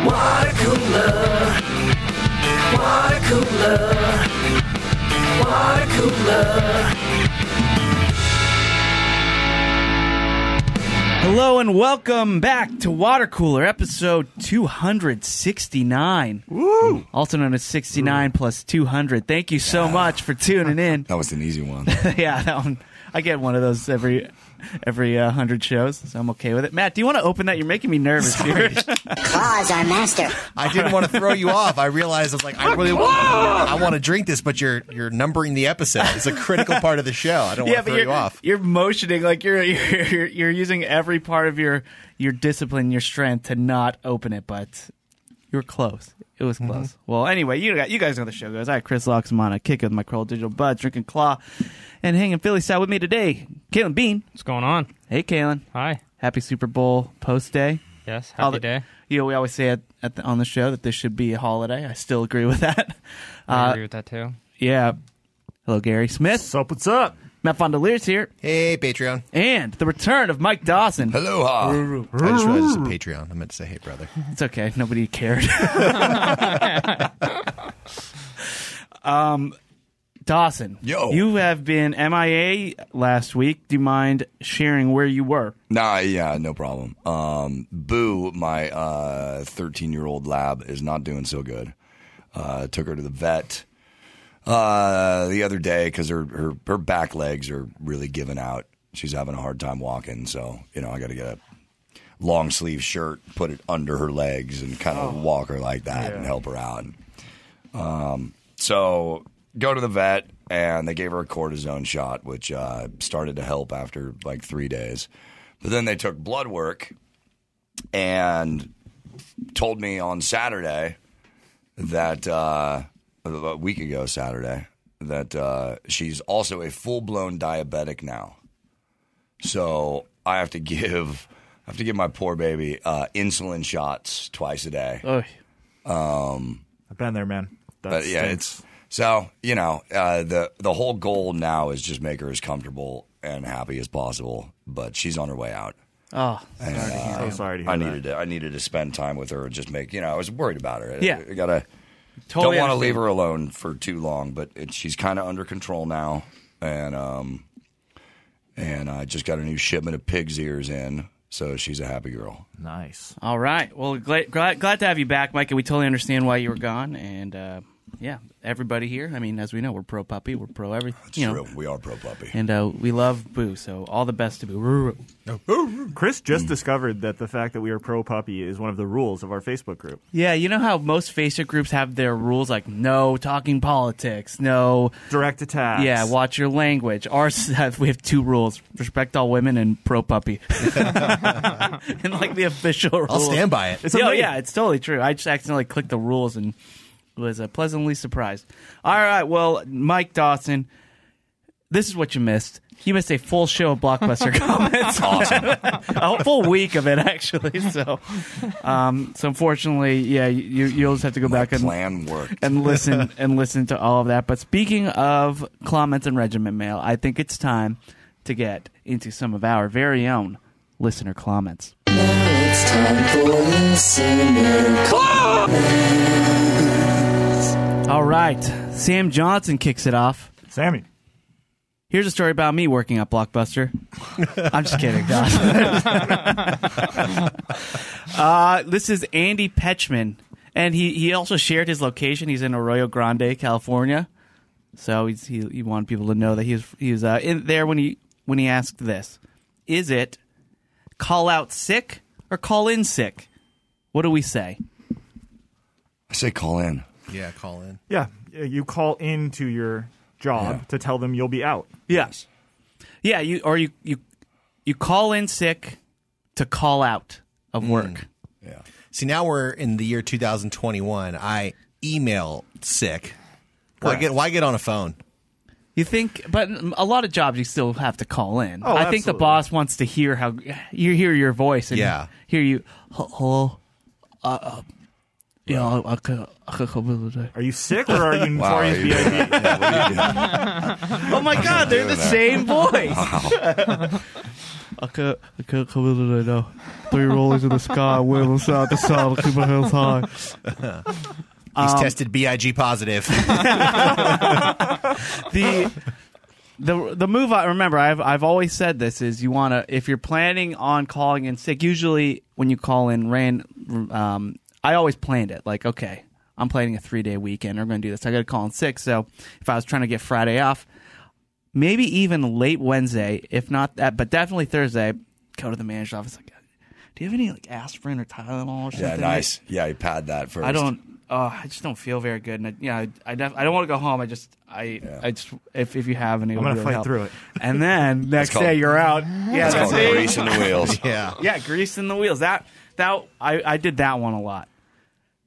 Watercooler, Watercooler, Watercooler. Hello and welcome back to Watercooler, episode 269. Woo! Also known as 69 plus 200. Thank you so much for tuning in. That was an easy one. Yeah, that one. I get one of those every 100 shows, so I'm okay with it. Matt, do you want to open that? You're making me nervous here. Claus, our master. I didn't want to throw you off. I realized I was like, I want to drink this, but you're numbering the episode. It's a critical part of the show. I don't want to throw you off. You're motioning like you're using every part of your discipline, your strength to not open it, but you were close. It was close. Mm-hmm. Well, anyway, you guys know how the show goes. I have Chris Laxamana, kicking with my Kroll Digital Buds, drinking Claw, and hanging Philly style with me today, Caelan Biehn. What's going on? Hey, Caelan. Hi. Happy Super Bowl post day. Yes, happy day. We always say on the show that this should be a holiday. I still agree with that. I agree with that too. Yeah. Hello, Gary Smith. What's up? Matt Fondiler's here. Hey, Patreon. And the return of Mike Dawson. Hello. I just realized it's a Patreon. I meant to say, hey, brother. It's okay. Nobody cared. Dawson. Yo. You have been MIA last week. Do you mind sharing where you were? Nah, yeah, no problem. Boo, my 13-year-old lab, is not doing so good. Took her to the vet the other day because her back legs are really giving out. She's having a hard time walking, so I got to get a long sleeve shirt, put it under her legs, and kind of walk her like that and help her out. So go to the vet, and they gave her a cortisone shot, which started to help after like 3 days. But then they took blood work and told me on Saturday that a week ago Saturday that she's also a full-blown diabetic now. So I have to give my poor baby insulin shots twice a day. I've been there, man. But yeah, it's so the whole goal now is just make her as comfortable and happy as possible. But she's on her way out. Oh, so sorry to hear that. I needed to spend time with her and just make I was worried about her. Yeah, I gotta totally don't want to leave her alone for too long. But she's kind of under control now, and I just got a new shipment of pig's ears in. So she's a happy girl. Nice. All right. Well, glad to have you back, Mike. And we totally understand why you were gone. And everybody here. I mean, as we know, we're pro puppy. We're pro everything. That's true. We are pro puppy. And we love Boo. So all the best to Boo. Chris just discovered that the fact that we are pro puppy is one of the rules of our Facebook group. Yeah, you know how most Facebook groups have their rules, like no talking politics, no direct attacks. Yeah, watch your language. Ours we have 2 rules: respect all women and pro puppy. And like the official rules. I'll stand by it. Yeah, it's totally true. I just accidentally clicked the rules and was pleasantly surprised. All right, well, Mike Dawson, this is what you missed. You missed a full show of Blockbuster comments. Awesome. A full week of it, actually. So unfortunately, yeah, you'll just have to go back plan worked. and listen to all of that. But speaking of comments and regiment mail, I think it's time to get into some of our very own listener comments. Now it's time for listener comments. All right, Sam Johnson kicks it off. Sammy. Here's a story about me working at Blockbuster. I'm just kidding, Josh. This is Andy Petchman, and he also shared his location. He's in Arroyo Grande, California. So he wanted people to know that he was in there when he asked this: is it call out sick or call in sick? What do we say? I say call in. Yeah, call in. Yeah, you call into your job to tell them you'll be out. Yes. Yeah, you call in sick to call out of work. Yeah. See, now we're in the year 2021. I email sick. Why get on a phone? You think, but a lot of jobs you still have to call in. Oh, I think the absolutely. boss wants to hear how you hear your voice and hear you. Hello. Yeah, I could come in today. Are you sick or are you Wow, notorious you- VIP? Yeah, what are you doing? Oh my God, they're the same voice. I can't come in today now. 3 rollies in the sky, wailing side to side, keep my heels high. He's tested BIG positive. The move, I remember, I've always said this, is you want to, if you're planning on calling in sick, usually when you call in I always planned it. Like, okay, I'm planning a 3-day weekend. I'm going to do this. I got to call in sick. So if I was trying to get Friday off, maybe even late Wednesday, if not that, but definitely Thursday, go to the manager's office. Like, do you have any like aspirin or Tylenol or something? Yeah, nice. Yeah, you pad that first. I just don't feel very good, and I don't want to go home. I just if you have any, I'm going to fight through it. And then next day you're out. Yeah, that's called grease in the wheels. yeah, grease in the wheels. That I did that one a lot.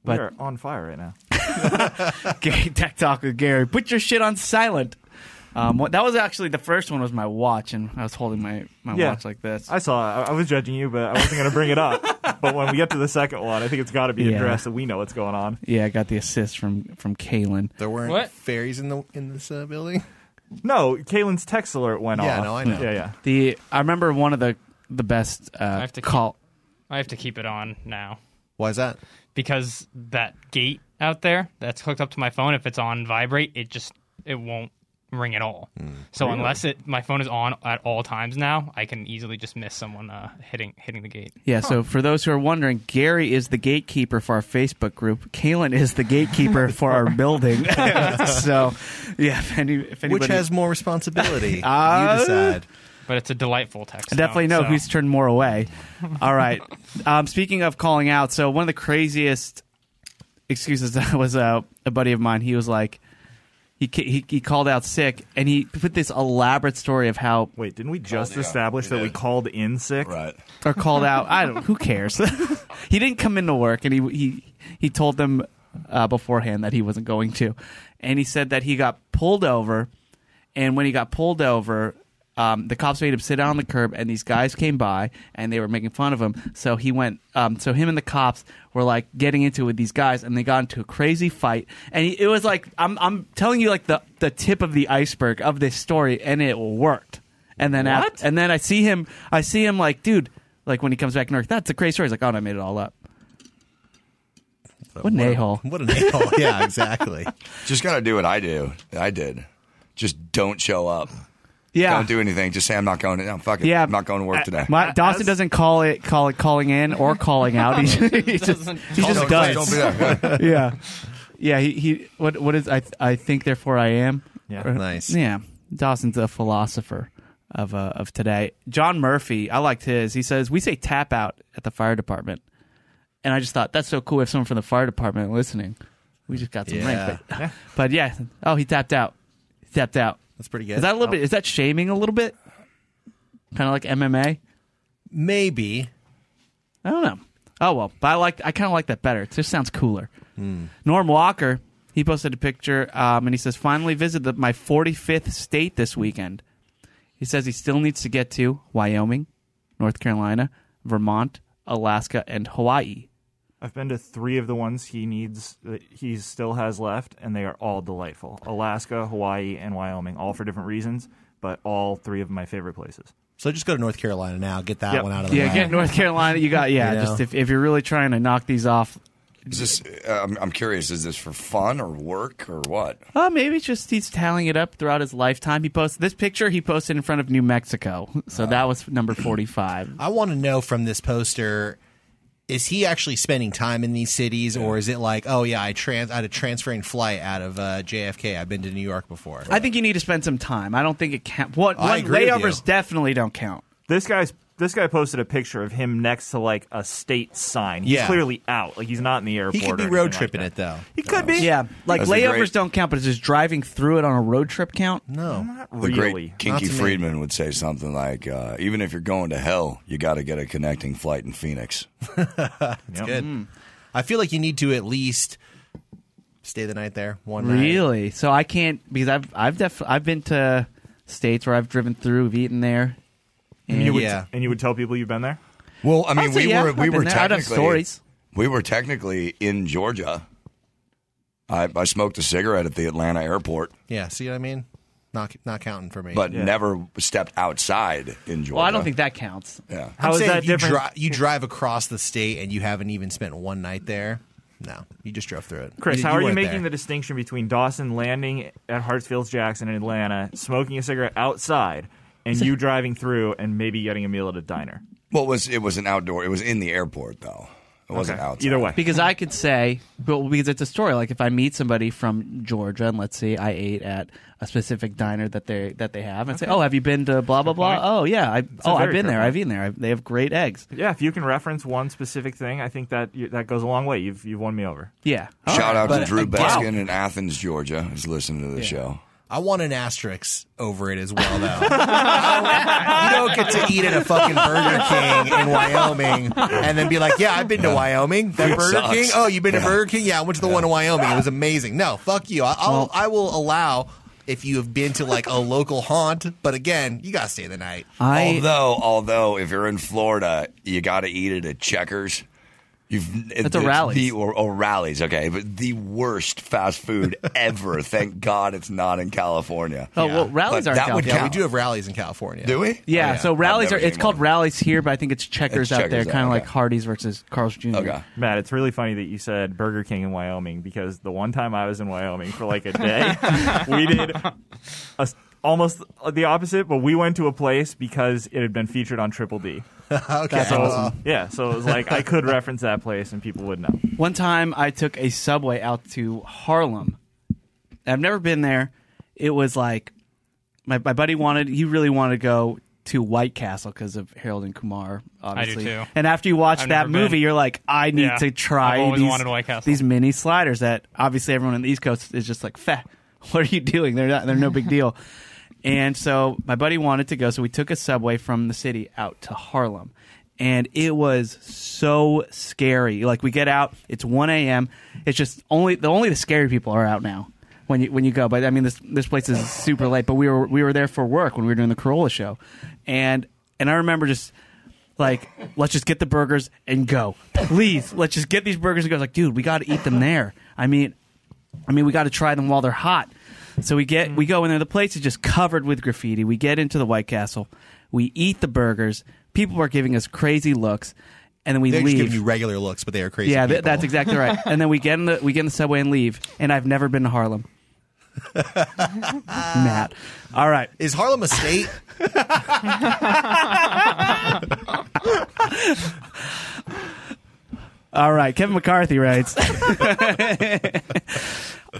But we're on fire right now. Tech Talk with Gary. Put your shit on silent. That was actually the first one was my watch, and I was holding my watch like this. I saw it. I was judging you, but I wasn't going to bring it up. But when we get to the second one, I think it's got to be addressed so we know what's going on. Yeah, I got the assist from Caelan. There weren't fairies in this building? No, Caelan's text alert went off. Yeah, no, I know. Yeah. I remember one of the best I have to keep it on now. Why is that? Because that gate out there that's hooked up to my phone, if it's on vibrate, it won't ring at all. So unless my phone is on at all times now, I can easily just miss someone hitting the gate. Yeah, so for those who are wondering, Gary is the gatekeeper for our Facebook group. Caelan is the gatekeeper for our building. So, yeah, if anybody... Which has more responsibility? You decide. But it's a delightful text. I definitely know who's turned more away. All right. Speaking of calling out, so one of the craziest excuses was a buddy of mine. He was like, he called out sick, and he put this elaborate story of how... Wait, didn't we just establish that we called in sick? Right. Or called out... I don't... Who cares? He didn't come into work, and he told them beforehand that he wasn't going to. And he said that he got pulled over, and when he got pulled over... the cops made him sit down on the curb, and these guys came by, and they were making fun of him. So he went. So him and the cops were like getting into it with these guys, and they got into a crazy fight. And it was like I'm telling you, like the tip of the iceberg of this story, and it worked. And then and then I see him like, dude, like when he comes back to North, that's a crazy story. He's like, oh, no, I made it all up. What an a-hole. What an a-hole. Yeah, exactly. Just gotta do what I did. Just don't show up. Yeah. Don't do anything. Just say I'm not going. No, fuck it. Yeah. I'm not going to work today. Dawson doesn't call it calling in or calling out. He just does. Don't be there. Yeah. Yeah. He what is I think therefore I am. Yeah. Nice. Yeah. Dawson's a philosopher of today. John Murphy, I liked his. He says we say tap out at the fire department, and I just thought that's so cool. If someone from the fire department listening, we just got some rank. But yeah. Oh, he tapped out. He tapped out. That's pretty good. Is that a little bit? Is that shaming a little bit? Kind of like MMA? Maybe. I don't know. Oh well, but I kind of like that better. It just sounds cooler. Norm Walker, he posted a picture, and he says, "Finally visited my 45th state this weekend." He says he still needs to get to Wyoming, North Carolina, Vermont, Alaska, and Hawaii. I've been to 3 of the ones he still has left, and they are all delightful. Alaska, Hawaii, and Wyoming, all for different reasons, but all 3 of my favorite places. So just go to North Carolina now. Get that one out of the way. Yeah, get North Carolina. You got just if you're really trying to knock these off. Is this? I'm curious. Is this for fun or work or what? Maybe it's just he's tallying it up throughout his lifetime. He posted this picture. He posted in front of New Mexico, so that was number 45. I want to know from this poster. Is he actually spending time in these cities, or is it like, oh, yeah, I had a transferring flight out of JFK. I've been to New York before. I think you need to spend some time. I don't think it counts. I agree with layovers you. Definitely don't count. This guy posted a picture of him next to like a state sign. He's clearly out. Like he's not in the airport. He could be road tripping it though. He could be. Yeah, like That's layovers don't count, but does driving through it on a road trip count? No. Not The really. great Kinky Not to me. Friedman would say something like, even if you're going to hell, you got to get a connecting flight in Phoenix. That's good. I feel like you need to at least stay the night there one night. Really? So I can't because I've been to states where I've driven through, we've eaten there. And you would tell people you've been there? Well, I mean, I'd say, we yeah, were I've been there. I'd have stories. We were technically in Georgia. I smoked a cigarette at the Atlanta airport. Yeah, see what I mean? Not counting for me. but never stepped outside in Georgia. Well, I don't think that counts. Yeah. How I'm is saying that if you different? you drive across the state and you haven't even spent one night there. No, you just drove through it. Chris, how are you went making there. the distinction between Dawson landing at Hartsfield-Jackson in Atlanta, smoking a cigarette outside, and you driving through and maybe getting a meal at a diner? Well, it was an outdoor. It was in the airport though. It wasn't outside. Either way. Because I could say, because it's a story. Like if I meet somebody from Georgia, and let's say I ate at a specific diner that they have, and say, "Oh, have you been to blah blah blah?" Oh, yeah. I've been there. I've eaten there. They have great eggs. Yeah, if you can reference one specific thing, I think that goes a long way. You've won me over. Yeah. Shout out to But Drew again- Beskin in Athens, Georgia, who's listening to the show. I want an asterisk over it as well, though. You don't get to eat at a fucking Burger King in Wyoming and then be like, "Yeah, I've been to Wyoming. That Burger sucks. King. Oh, you've been to Burger King? Yeah, I went to the one in Wyoming. It was amazing." No, fuck you. I will allow if you have been to like a local haunt, but again, you gotta stay the night. Although, if you're in Florida, you got to eat it at Checkers. It's a Rally's. Or Rally's, okay. But the worst fast food ever. Thank God it's not in California. Oh well, rallies But are in that would California. Yeah, we count. do have rallies in California. Do we? Yeah, Oh, yeah. so rallies I've are. never It's seen called one. rallies here, but I think it's Checkers It's out Checkers there, out, kind of like okay. Hardee's versus Carl's Jr. Okay. Matt, it's really funny that you said Burger King in Wyoming because the one time I was in Wyoming for like a day, we did almost the opposite, but we went to a place because it had been featured on Triple D. Okay. So so it was like I could reference that place and people would know. One time I took a subway out to Harlem. I've never been there. It was like my buddy he really wanted to go to White Castle because of Harold and Kumar, obviously. too. And after you watch I've that never been. movie, you're like, I need to try I've always these, wanted White Castle. these mini sliders that obviously everyone on the East Coast is just like, "Feh, what are you doing? They're no big deal." And so my buddy wanted to go, so we took a subway from the city out to Harlem. And it was so scary. Like we get out, it's 1 a.m. It's just only the scary people are out now when you go. But I mean, this place is super late. But we were there for work when we were doing the Corolla show, and I remember just like, let's just get the burgers and go, please. Let's just get these burgers and go. I was like, dude, we got to eat them there. I mean, we got to try them while they're hot. So we go in there. The place is just covered with graffiti. We get into the White Castle. We eat the burgers. People are giving us crazy looks, and then we They're leave. just giving you regular looks, but they are crazy. Yeah, people. that's exactly right. And then we get in the subway and leave. And I've never been to Harlem. Matt, all right. Is Harlem a state? All right, Kevin McCarthy writes.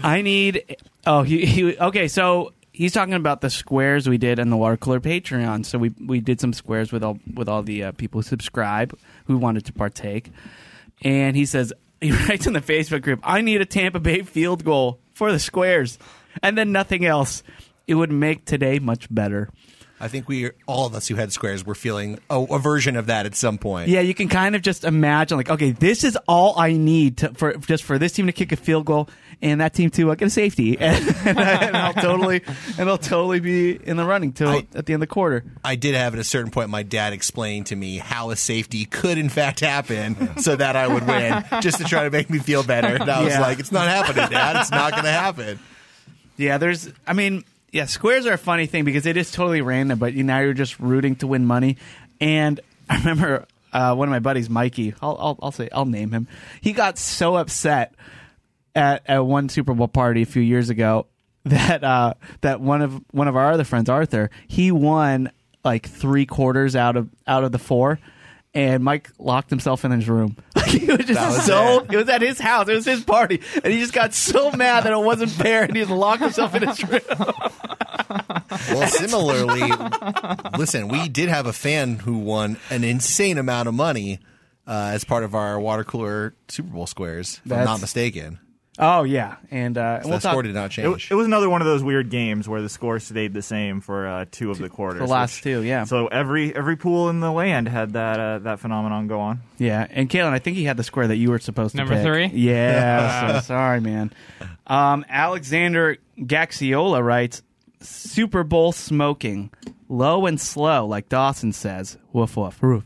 I need. Oh, okay. So he's talking about the squares we did in the Watercooler Patreon. So we did some squares with all the people who subscribe who wanted to partake, and he writes in the Facebook group, "I need a Tampa Bay field goal for the squares, and then nothing else. It would make today much better." I think all of us who had squares were feeling a version of that at some point. Yeah, you can kind of just imagine, like, okay, this is all I need for this team to kick a field goal and that team to get a safety, and they'll totally be in the running at the end of the quarter. I did have at a certain point my dad explain to me how a safety could in fact happen so that I would win, just to try to make me feel better. And I was like, it's not happening, Dad. It's not going to happen. Yeah, squares are a funny thing because it is totally random, but now you're just rooting to win money. And I remember one of my buddies, Mikey, I'll name him. He got so upset at one Super Bowl party a few years ago that one of our other friends, Arthur, he won like 3 quarters out of the 4. And Mike locked himself in his room. He was just it was at his house. It was his party. And he just got so mad that it wasn't fair, and he just locked himself in his room. Well, similarly, listen, we did have a fan who won an insane amount of money as part of our Watercooler Super Bowl squares, if I'm not mistaken. Oh, yeah. And The score did not change. It was another one of those weird games where the score stayed the same for 2 of the quarters. The last 2, yeah. So every pool in the land had that phenomenon go on. Yeah, and Caelan, I think he had the square that you were supposed to Number pick. 3? Yeah, so sorry, man. Alexander Gaxiola writes, Super Bowl smoking, low and slow, like Dawson says. Woof, woof, woof.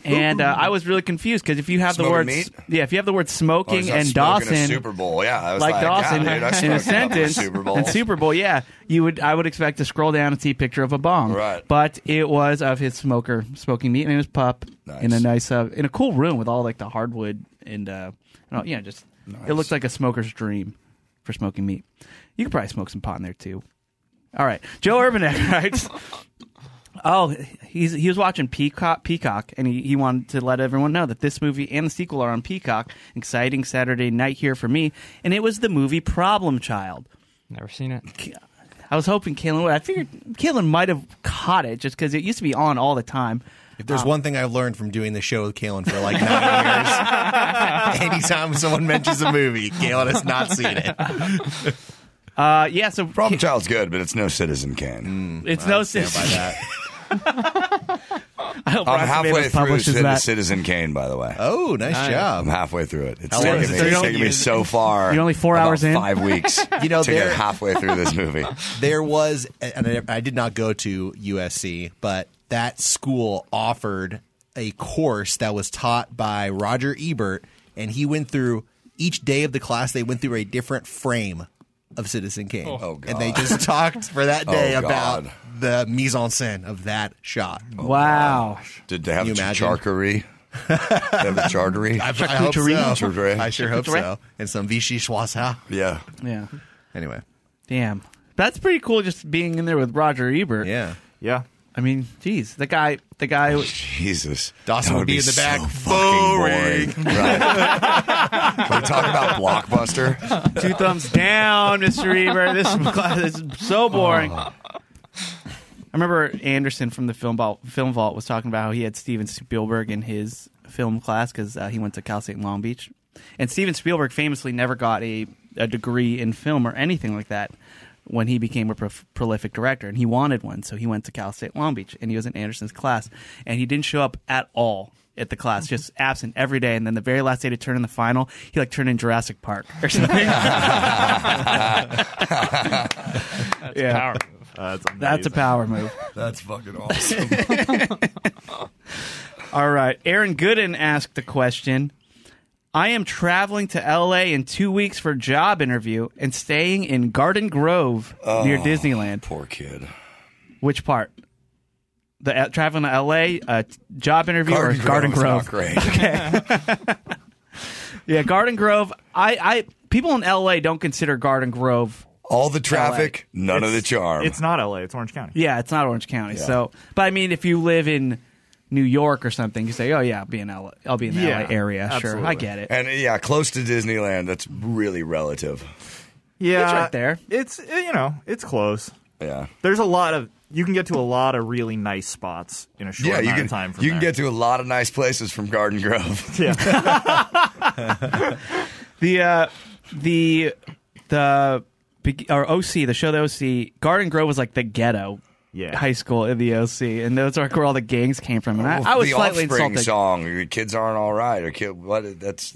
And I was really confused because if you have the Smoking words, meat? if you have the word Oh, smoking he's not and smoking a Dawson, Super Bowl. Yeah, I was like Dawson God, dude, I in a smoked sentence, Super Bowl. and Super Bowl, I would expect to scroll down and see a picture of a bong. Right. But it was of his smoking meat, and it was Pup in a nice, in a cool room with all like the hardwood and, just it looked like a smoker's dream for smoking meat. You could probably smoke some pot in there too. All right, Joe Urbanek writes. Oh, he was watching Peacock, and he wanted to let everyone know that this movie and the sequel are on Peacock. Exciting Saturday night here for me, and it was the movie Problem Child. Never seen it. I was hoping Caelan would. I figured Caelan might have caught it just because it used to be on all the time. If there's one thing I've learned from doing the show with Caelan for like 9 years, anytime someone mentions a movie, Caelan has not seen it. So Problem Child's good, but it's no Citizen Kane. it's no Stand by that. I hope I'm Rotten halfway Tomatoes through publishes that. Citizen Kane, by the way. Oh, nice I'm job. halfway through it. It's How long taken is it? me, taken me so far. You're only 4 about hours in? 5 weeks You know, to get halfway through this movie. There was, and I did not go to USC, but that school offered a course that was taught by Roger Ebert, and he went through each day of the class. They went through a different frame of Citizen Kane, Oh, God. and they just talked for that day Oh, about God. the mise en scène of that shot. Wow. Did they have Can you imagine? charcuterie? They have a charcuterie? I hope so. Charcuterie? I sure hope Charcuterie? so. And some Vichy Schwarzhaar. Yeah. Yeah. Anyway, Damn. That's pretty cool. Just being in there with Roger Ebert. yeah. Yeah. I mean, geez, the guy. Jesus. Dawson That would be in the so back. fucking boring. Right. Can we talk about Blockbuster? 2 thumbs down, Mr. Ebert. This is so boring. I remember Anderson from the Film Vault was talking about how he had Steven Spielberg in his film class because he went to Cal State Long Beach. And Steven Spielberg famously never got a degree in film or anything like that when he became a prolific director. And he wanted one, so he went to Cal State Long Beach, and he was in Anderson's class. And he didn't show up at all at the class, just absent every day. And then the very last day to turn in the final, he turned in Jurassic Park or something. Power move. That's a power move. That's fucking awesome. All right. Aaron Gooden asked the question. I am traveling to L.A. in 2 weeks for a job interview and staying in Garden Grove near Disneyland. Poor kid. Which part? The traveling to L.A., job interview, or Garden Grove? Not great. Yeah, Garden Grove. I people in L.A. don't consider Garden Grove. All the traffic, none of the charm. It's not LA, it's Orange County. Yeah, it's not Orange County. Yeah. So, but I mean, if you live in New York or something, you say, "Oh yeah, I'll be in LA. I'll be in the Yeah, LA area." Sure, absolutely. I get it. And yeah, close to Disneyland, that's really relative. Yeah. It's right there. It's, it's close. Yeah. There's you can get to a lot of really nice spots in a short Yeah, amount of time from you can there. get to a lot of nice places from Garden Grove. Yeah. Or OC, the show The OC, Garden Grove was like the ghetto high school in the OC, and those are where all the gangs came from. And I was the slightly Offspring insulted. song, "Your Kids Aren't All Right," or what? That's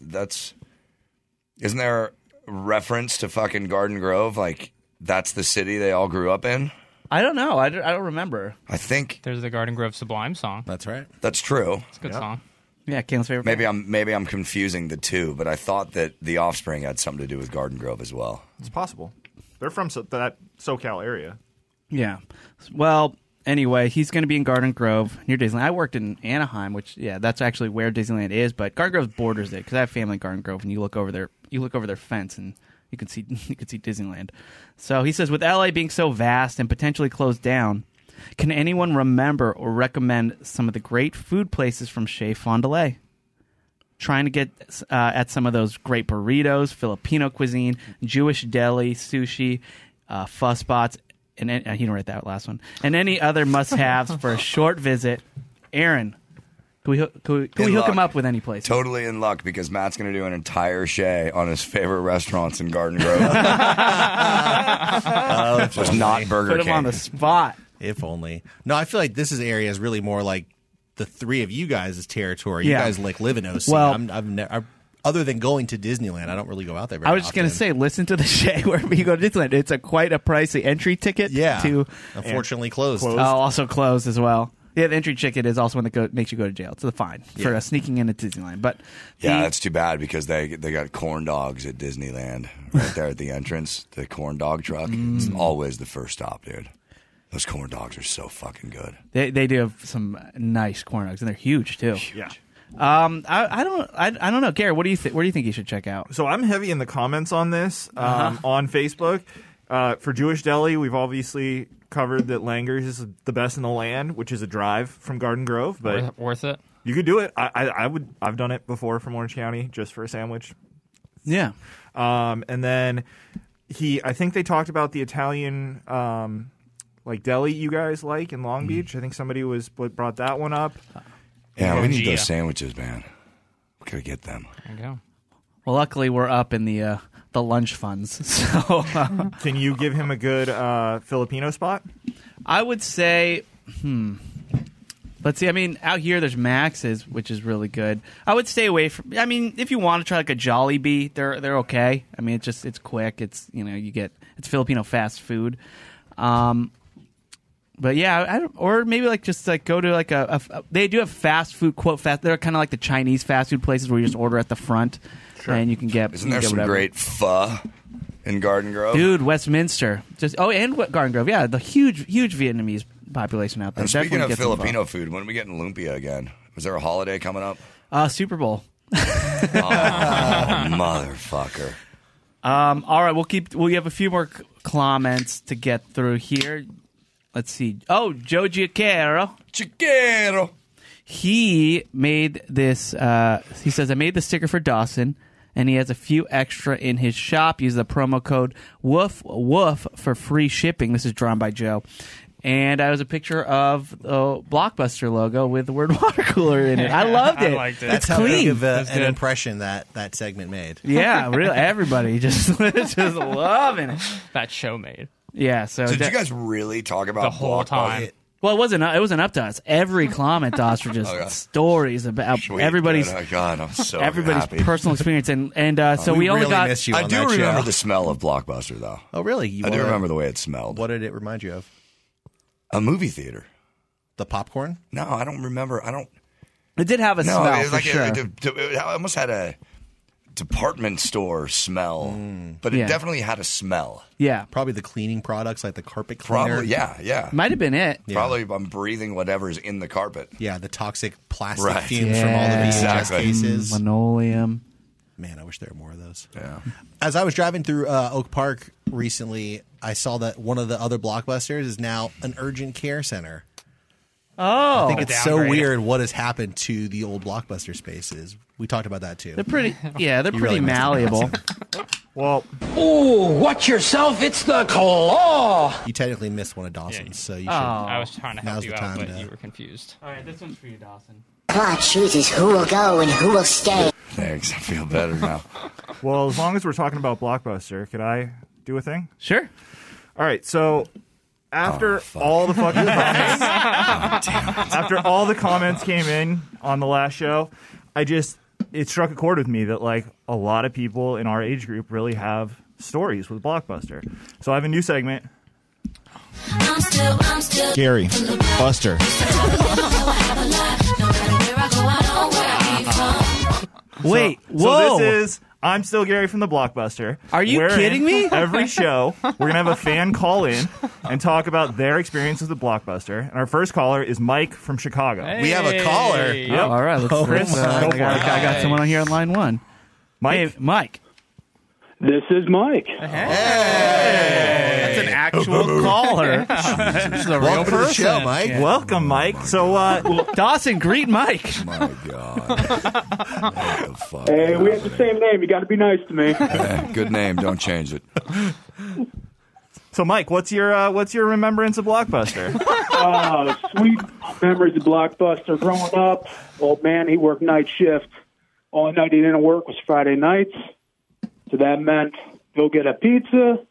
isn't there a reference to fucking Garden Grove? Like that's the city they all grew up in. I don't know. I don't remember. I think There's the Garden Grove Sublime song. That's right. that's true. It's a good song. Yeah, Caelan's favorite. Maybe I'm confusing the two, but I thought that the Offspring had something to do with Garden Grove as well. It's possible. They're from that SoCal area. Yeah. Well, anyway, he's going to be in Garden Grove near Disneyland. I worked in Anaheim, which that's actually where Disneyland is, but Garden Grove borders it because I have family in Garden Grove, and you look over their fence and you can see Disneyland. So he says, with LA being so vast and potentially closed down, can anyone remember or recommend some of the great food places from Chez Fondiler? Trying to get at some of those great burritos, Filipino cuisine, Jewish deli, sushi, fuss spots, and he didn't write that last one, and any other must-haves for a short visit. Aaron, can we hook him up with any place? Totally in luck because Matt's going to do an entire shay on his favorite restaurants in Garden Grove. Just not Burger Put King. him on the spot. If only. No, I feel like this area is really more like the three of you guys' territory. You Yeah. guys live in OC. Well- Other than going to Disneyland, I don't really go out there very I was just going to often. say, listen to the Chez wherever you go to Disneyland. It's quite a pricey entry ticket. Yeah. To Unfortunately closed. Closed. also closed as well. Yeah, the entry ticket is also when it makes you go to jail. It's a fine for sneaking into Disneyland. But that's too bad because they got corn dogs at Disneyland right there at the entrance. The corn dog truck. It's always the first stop, dude. Those corn dogs are so fucking good. They do have some nice corn dogs, and they're huge too. Yeah. I don't know, Gary. What do you think you should check out? So I'm heavy in the comments on this on Facebook. For Jewish Deli, we've obviously covered that Langer's is the best in the land, which is a drive from Garden Grove, but Worth it. you could do it. I would. I've done it before from Orange County just for a sandwich. Yeah. And then I think they talked about the Italian like deli you guys like in Long Beach. I think somebody brought that one up. Yeah, we need those sandwiches, man. We gotta get them. There you go. Well, luckily we're up in the lunch funds. So Can you give him a good Filipino spot? I would say, let's see. I mean, out here there's Max's, which is really good. I would stay away from. I mean, if you want to try like a Jollibee, they're okay. I mean, it's quick. It's it's Filipino fast food. But yeah, or maybe just go to like they do have fast food, quote fast. They're kind of like the Chinese fast food places where you just order at the front, and you can get. Isn't there some great pho in Garden Grove? Dude, Westminster. And Garden Grove. Yeah, the huge Vietnamese population out there. And speaking Definitely of get some Filipino pho. Food, when are we getting lumpia again? Was there a holiday coming up? Super Bowl. Motherfucker. All right, we have a few more comments to get through here. Let's see. Oh, Joe Giacchero. He made this. He says, I made the sticker for Dawson, and he has a few extra in his shop. Use the promo code Woof Woof for free shipping. This is drawn by Joe. And I was a picture of the Blockbuster logo with the word Watercooler in it. I loved it. I liked it. That's It's how clean. big of That's an good. impression that segment made. Yeah, really. Everybody just loving it. That show made. Yeah. So Did you guys really talk about The whole Blockbuster? time. Well, it wasn't up to us. Every comment to us were just Okay. stories about Sweet, everybody's dude. Oh, God, I'm so everybody's happy. personal experience, and so we only really got. missed you I on do that remember show. the smell of Blockbuster, though. Oh, really? I do remember the way it smelled. What did it remind you of? A movie theater. The popcorn? No, I don't remember. It did have a No, smell it was for like sure. it almost had a department store smell, but Yeah. it definitely had a smell. Yeah, Probably the cleaning products like the carpet cleaner. Probably, yeah. might have been it. Probably I'm breathing whatever's in the carpet. Yeah, the toxic plastic Right. fumes from all the VHS Exactly. cases. Linoleum. Man, I wish there were more of those. Yeah. As I was driving through Oak Park recently, I saw that one of the other Blockbusters is now an urgent care center. Oh, I think it's so downgrade. weird what has happened to the old Blockbuster spaces. We talked about that too. they're pretty. Yeah, they're You pretty really missed it. malleable. Well, Ooh, watch yourself, it's the claw! You technically missed one of Dawson's, so you should. I was trying to help Now's you the out, time but to- you were confused. All right, this one's for you, Dawson. Claw chooses who will go and who will stay. Thanks. I feel better now. as long as we're talking about Blockbuster, could I do a thing? Sure. All right, so after all the fucking comments, after all the comments came in on the last show, it struck a chord with me that like a lot of people in our age group really have stories with Blockbuster. So I have a new segment. Gary, Buster. Wait. So Whoa. this is I'm still Gary from the Blockbuster. Are you wherein kidding me? Every show, we're going to have a fan call in and talk about their experience with the Blockbuster. And our first caller is Mike from Chicago. We have a caller. Hey. Yep. All right. Let's. Chris, I go for it. got someone on here on line one. Mike, Hey, Mike. This is Mike. That's an actual caller. This is a real Welcome to the person. show, Mike. Yeah. welcome, Mike. So, Dawson, greet Mike. My God. What the fuck? Hey, we have the same name. You got to be nice to me. Good name. Don't change it. Mike, what's your remembrance of Blockbuster? Sweet memories of Blockbuster. Growing up, old man, he worked night shift. Only night he didn't work was Friday nights. So that meant go get a pizza,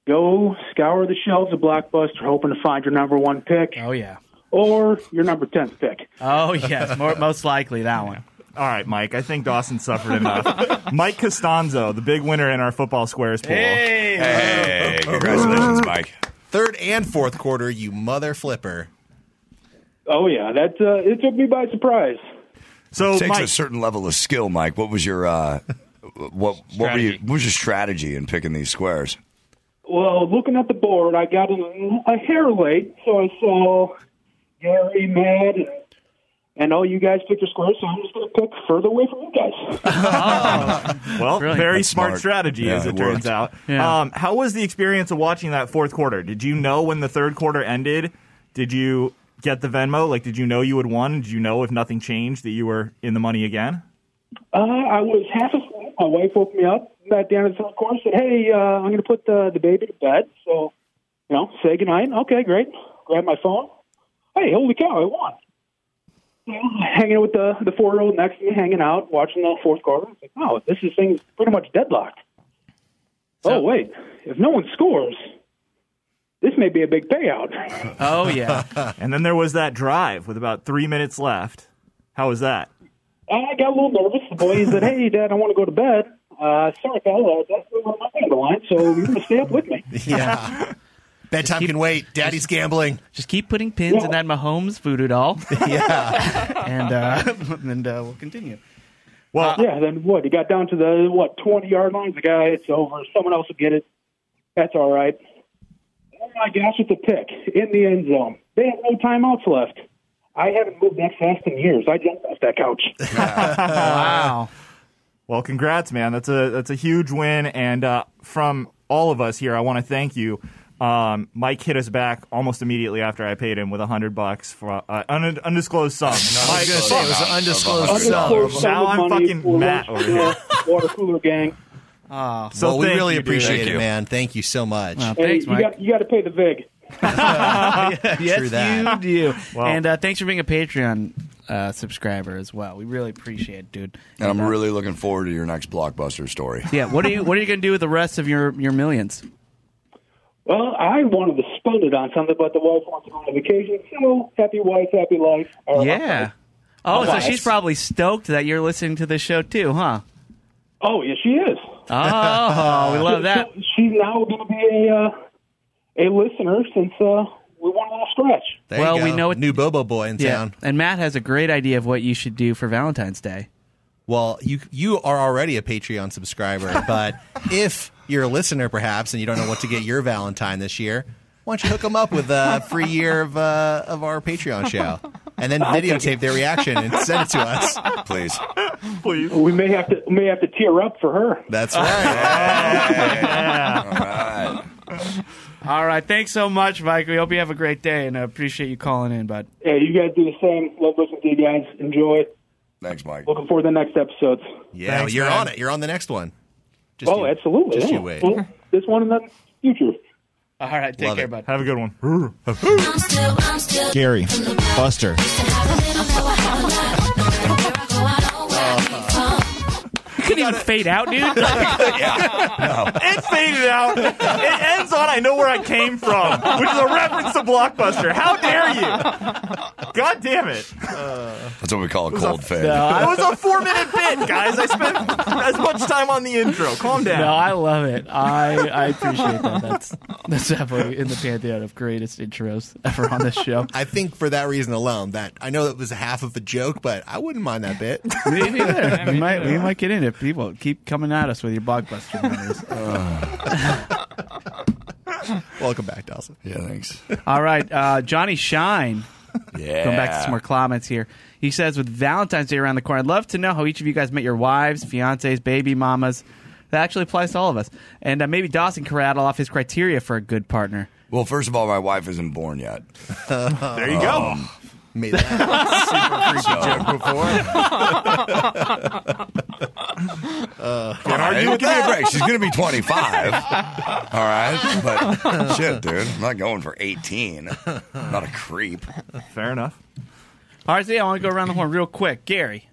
go scour the shelves of Blockbuster, hoping to find your number one pick Oh yeah. or your number 10th pick. Oh yes. Most likely that one. All right, Mike, I think Dawson suffered enough. Mike Costanzo, the big winner in our Football Squares pool. Hey, congratulations, Mike. Third and fourth quarter, you mother flipper. Oh yeah, that it took me by surprise. So It takes Mike, a certain level of skill, Mike. What was your what was your strategy in picking these squares? Well, looking at the board, I got in a hair late, so I saw Gary, Matt, and all you guys picked your squares, so I'm just going to pick further away from you guys. well, Brilliant. very That's smart smart. strategy, Yeah, as it it turns worked. out. Yeah. How was the experience of watching that fourth quarter? Did you know when the third quarter ended? Did you get the Venmo? Like, did you know you had won? Did you know if nothing changed that you were in the money again? I was half asleep. My wife woke me up at the end of the third quarter, said, hey, I'm going to put the baby to bed, so, say goodnight. Okay, great. Grab my phone. Hey, holy cow, I won. Hanging out with the 4-year-old next to me, hanging out, watching the fourth quarter. It's like, oh, this thing's pretty much deadlocked. Oh, wait, if no one scores, this may be a big payout. Oh, yeah. And then there was that drive with about 3 minutes left. How was that? I got a little nervous. The boy said, hey, Dad, I want to go to bed. Sorry, pal, that's one of my end of the line, so you're going to stay up with me. Yeah. Bedtime can wait. Daddy's gambling. Just keep putting pins in that Mahomes voodoo doll. Yeah. and we'll continue. Well, Yeah, then what? He got down to the, 20-yard line. The guy, it's over. Someone else will get it. That's all right. Oh, my gosh, it's a pick in the end zone. They have no timeouts left. I haven't moved that fast in years. I jumped off that couch. Wow. well, congrats, man. That's a huge win. And from all of us here, I want to thank you. Mike hit us back almost immediately after I paid him with $100 for an undisclosed sum. I was going to say it was an undisclosed Undisclosed sum. sum Now of I'm money fucking for Matt lunch, over here. Watercooler gang. So Well, we thank really you, dude. appreciate Thank it, you. man. Thank you so much. Well, Hey, thanks, Mike. you got to pay the VIG. Yes, True that. you do. Well- And thanks for being a Patreon subscriber as well. We really appreciate it, dude. And I'm really looking forward to your next blockbuster story. Yeah. What are you going to do with the rest of your millions? Well, I wanted to spend it on something, but the wife wants to go on vacation. So, happy wife, happy life. Yeah. Oh, so Nice. she's probably stoked that you're listening to the show too, huh? Oh, yes, she is. Oh, we love that. So she's now going to be a listener since we won a little scratch. There Well, you go. we know it- New Bobo boy in Yeah. town. And Matt has a great idea of what you should do for Valentine's Day. Well, you are already a Patreon subscriber, but if you're a listener, perhaps, and you don't know what to get your Valentine this year, why don't you hook them up with a free year of our Patreon show, and then videotape their reaction and send it to us. Please. Please. We may have to tear up for her. That's right. All right. All right. Thanks so much, Mike. We hope you have a great day, and I appreciate you calling in, bud. Yeah, you guys do the same. Love listening to you guys. Enjoy it. Thanks, Mike. Looking forward to the next episodes. Yeah, Thanks, you're man. on it. You're on the next one. Just Oh, you- absolutely. Just yeah. you wait. Well, this one in the future. All right. Take Love care, it. bud. Have a good one. Gary, Buster, You couldn't even fade out, dude. It faded out. It ends on "I know where I came from," which is a reference to Blockbuster. How dare you? God damn it! That's what we call a cold fade. It was a 4-minute bit, guys. I spent as much time on the intro. Calm down. No, I love it. I appreciate that. That's definitely in the pantheon of greatest intros ever on this show. I think for that reason alone, that I know that was half of a joke, but I wouldn't mind that bit. Me neither. We might get in it. People keep coming at us with your Blockbuster numbers. Welcome back, Dawson. Yeah, thanks. All right, Johnny Shine. Yeah. Going back to some more comments here. He says, with Valentine's Day around the corner, I'd love to know how each of you guys met your wives, fiancés, baby mamas. That actually applies to all of us. And maybe Dawson can rattle off his criteria for a good partner. Well, first of all, my wife isn't born yet. There you go. Made that super creepy joke before. Can't argue with Give me a that. break. She's going to be 25. All right? But shit, dude. I'm not going for 18. I'm not a creep. Fair enough. All right, so yeah, I want to go around the horn real quick. Gary.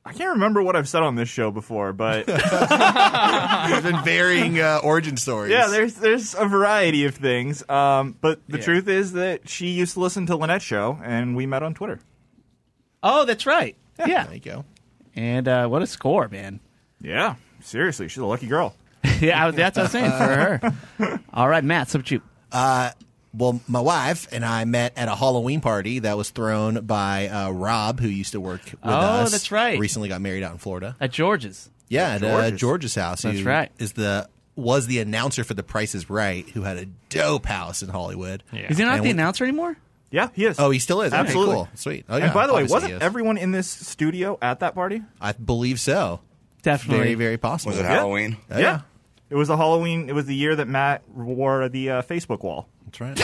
I can't remember what I've said on this show before, but There's been varying origin stories. yeah, there's a variety of things. But the truth is that she used to listen to Lynette's show, and we met on Twitter. Oh, that's right. Yeah. There you go. And what a score, man. Yeah, seriously, she's a lucky girl. Yeah, that's what I was saying for her. All right, Matt, so what you? Well, my wife and I met at a Halloween party that was thrown by Rob, who used to work with us. Oh, that's right. Recently got married out in Florida. At George's. Yeah, at George's house. That's who right. Was the announcer for The Price is Right, who had a dope house in Hollywood. Yeah. Is he not the announcer anymore? Yeah, he is. Oh, he still is. Absolutely. Okay, cool. Sweet. Oh, yeah, And by the way, obviously he wasn't is. everyone in this studio at that party? I believe so. Definitely. Very, very possible. Was it Halloween? Oh, yeah. It was a Halloween. It was the year that Matt wore the Facebook wall. That's right.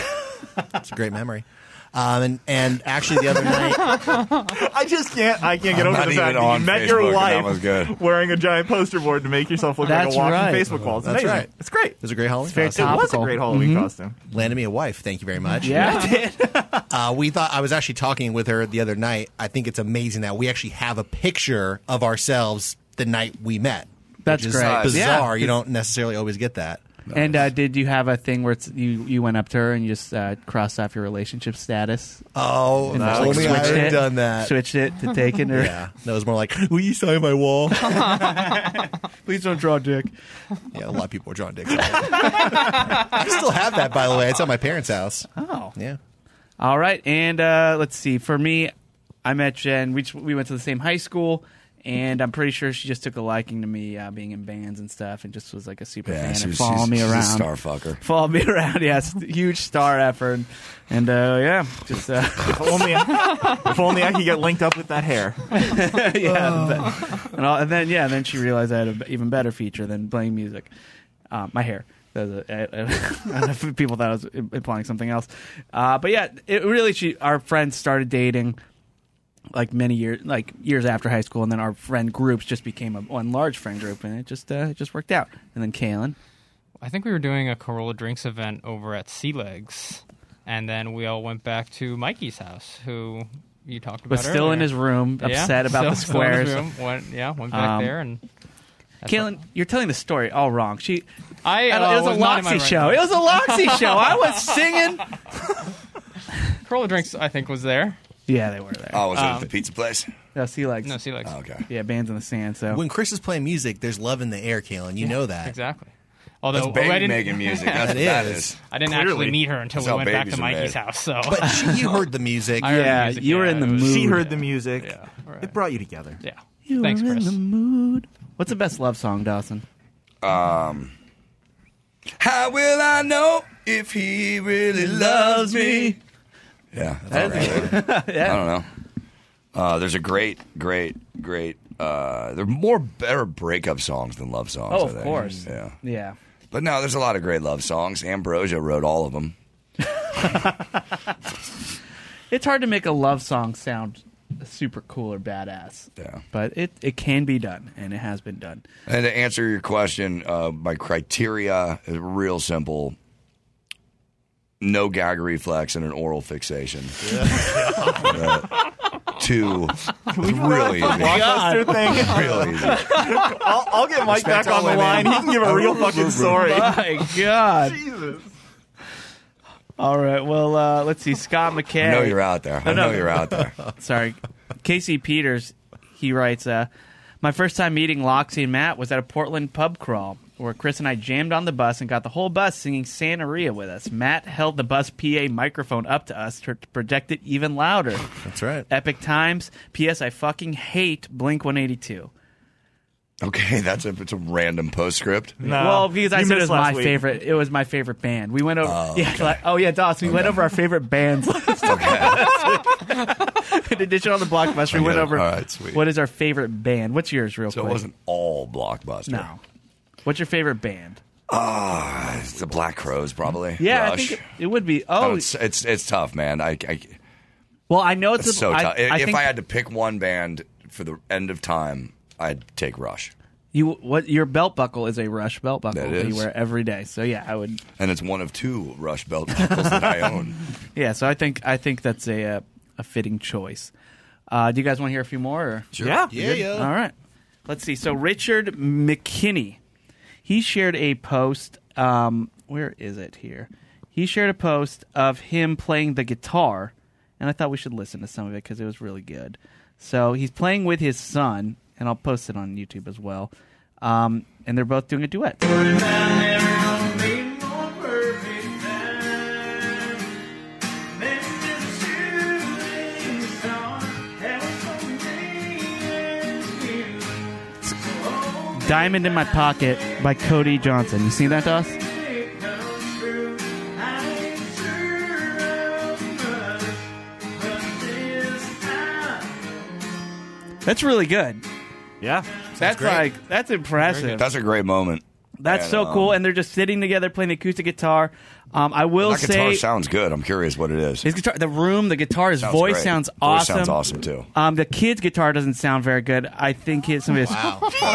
It's a great memory. And actually, the other night, I can't get over not the even fact that on you met Facebook, your and that was wife good. wearing a giant poster board to make yourself look like That's a walking right. Facebook wall. It's That's amazing. right. It's great. it was a great Halloween very costume. It was a topical. great Halloween costume. Landed me a wife. Thank you very much. Yeah, I did. We thought I was actually talking with her the other night. I think it's amazing that we actually have a picture of ourselves the night we met. That's which is great. bizarre. Yeah. You don't necessarily always get that. And did you have a thing where you went up to her and you just crossed off your relationship status? Oh, And if just, only I switched had it, done that. Switched it to taken or Yeah, that was more like, will you sign my wall? please don't draw a dick. Yeah, a lot of people were drawing dicks. I still have that, by the way. It's at my parents' house. Oh. Yeah. All right, and let's see. For me, I met Jen. We went to the same high school, and I'm pretty sure she just took a liking to me being in bands and stuff, and just was like a super fan and following me she's around. a star fucker. Follow me around, yes. Huge star effort. And yeah, just If only I could get linked up with that hair. and then she realized I had an even better feature than playing music. My hair. People thought I was implying something else. But yeah, it really, our friends started dating like years after high school, and then our friend groups just became one large friend group, and it just worked out. And then Caelan. I think we were doing a Corolla Drinks event over at Sea Legs, and then we all went back to Mikey's house, who you talked about Was still earlier. in his room, upset about the still in his squares. room. Went back there and. Caelan, you're telling the story all wrong. It was was a not in my Loxy right show. mind. It was a Loxy show. I was singing. Corolla Drinks, I think, was there. Yeah, they were there. Oh, was it at the pizza place? No, Sea Legs. No, Sea Legs. Oh, okay. Yeah, Bands in the Sand. So When Chris is playing music, there's love in the air, Kaylin. You know that. Exactly. That's Although I baby didn't, making music. That's what that is. I didn't Clearly. actually meet her until That's we how went back babies to are Mikey's made. house. So But you heard the music. I heard the yeah, music, you were yeah, in the it was- mood. She heard the music. Yeah, right. It brought you together. Yeah. You Thanks, were Chris. in the mood. What's the best love song, Dawson? How will I know if he really loves me? Yeah, that's all right. I don't know. There's a great. There are more better breakup songs than love songs. Oh, I of think. course. Yeah. Yeah. But no, there's a lot of great love songs. Ambrosia wrote all of them. It's hard to make a love song sound super cool or badass. Yeah. But it can be done, and it has been done. And to answer your question, my criteria is real simple. No gag reflex and an oral fixation. Two, really easy. Blockbuster thing. Real easy. I'll get Mike Respect back on all the women. line. He can give a real fucking story. My God. Jesus. All right. Well, let's see. Scott McKay. I know you're out there. I know you're out there. Sorry. Casey Peters, he writes, my first time meeting Loxy and Matt was at a Portland pub crawl where Chris and I jammed on the bus and got the whole bus singing Santeria with us. Matt held the bus PA microphone up to us to project it even louder. That's right. Epic times. P.S. I fucking hate Blink-182. Okay, it's a random postscript. No, Well, because I you said it missed was my last week. favorite. It was my favorite band. We went over. okay. Dawson. We went over our favorite bands. Okay. In addition, on the Blockbuster, we went Okay. over. All right, sweet. What is our favorite band? What's yours, real So quick? it wasn't all Blockbuster. No. What's your favorite band? It's the Black Crowes, probably. Yeah, Rush. I think it would be. Oh, Oh, it's tough, man. well, I know It's so tough. If think I had to pick one band for the end of time, I'd take Rush. your belt buckle is a Rush belt buckle That that you is. wear every day. So yeah, I would. And it's one of two Rush belt buckles that I own. Yeah, so I think that's a fitting choice. Do you guys want to hear a few more? Or? Sure. Yeah. All right. Let's see. So Richard McKinney, he shared a post. Where is it here? He shared a post of him playing the guitar, and I thought we should listen to some of it because it was really good. So he's playing with his son, and I'll post it on YouTube as well. And they're both doing a duet. Diamond in My Pocket by Cody Johnson. You seen that, Doss? That's really good. Yeah. That's impressive. That's a great moment. That's so cool, and they're just sitting together playing the acoustic guitar. I will that say, guitar sounds good. I'm curious what it is. His guitar, the room, the guitar, his voice great. sounds Voice awesome. sounds awesome too. The kid's guitar doesn't sound very good. I think some of his. Wow. Tell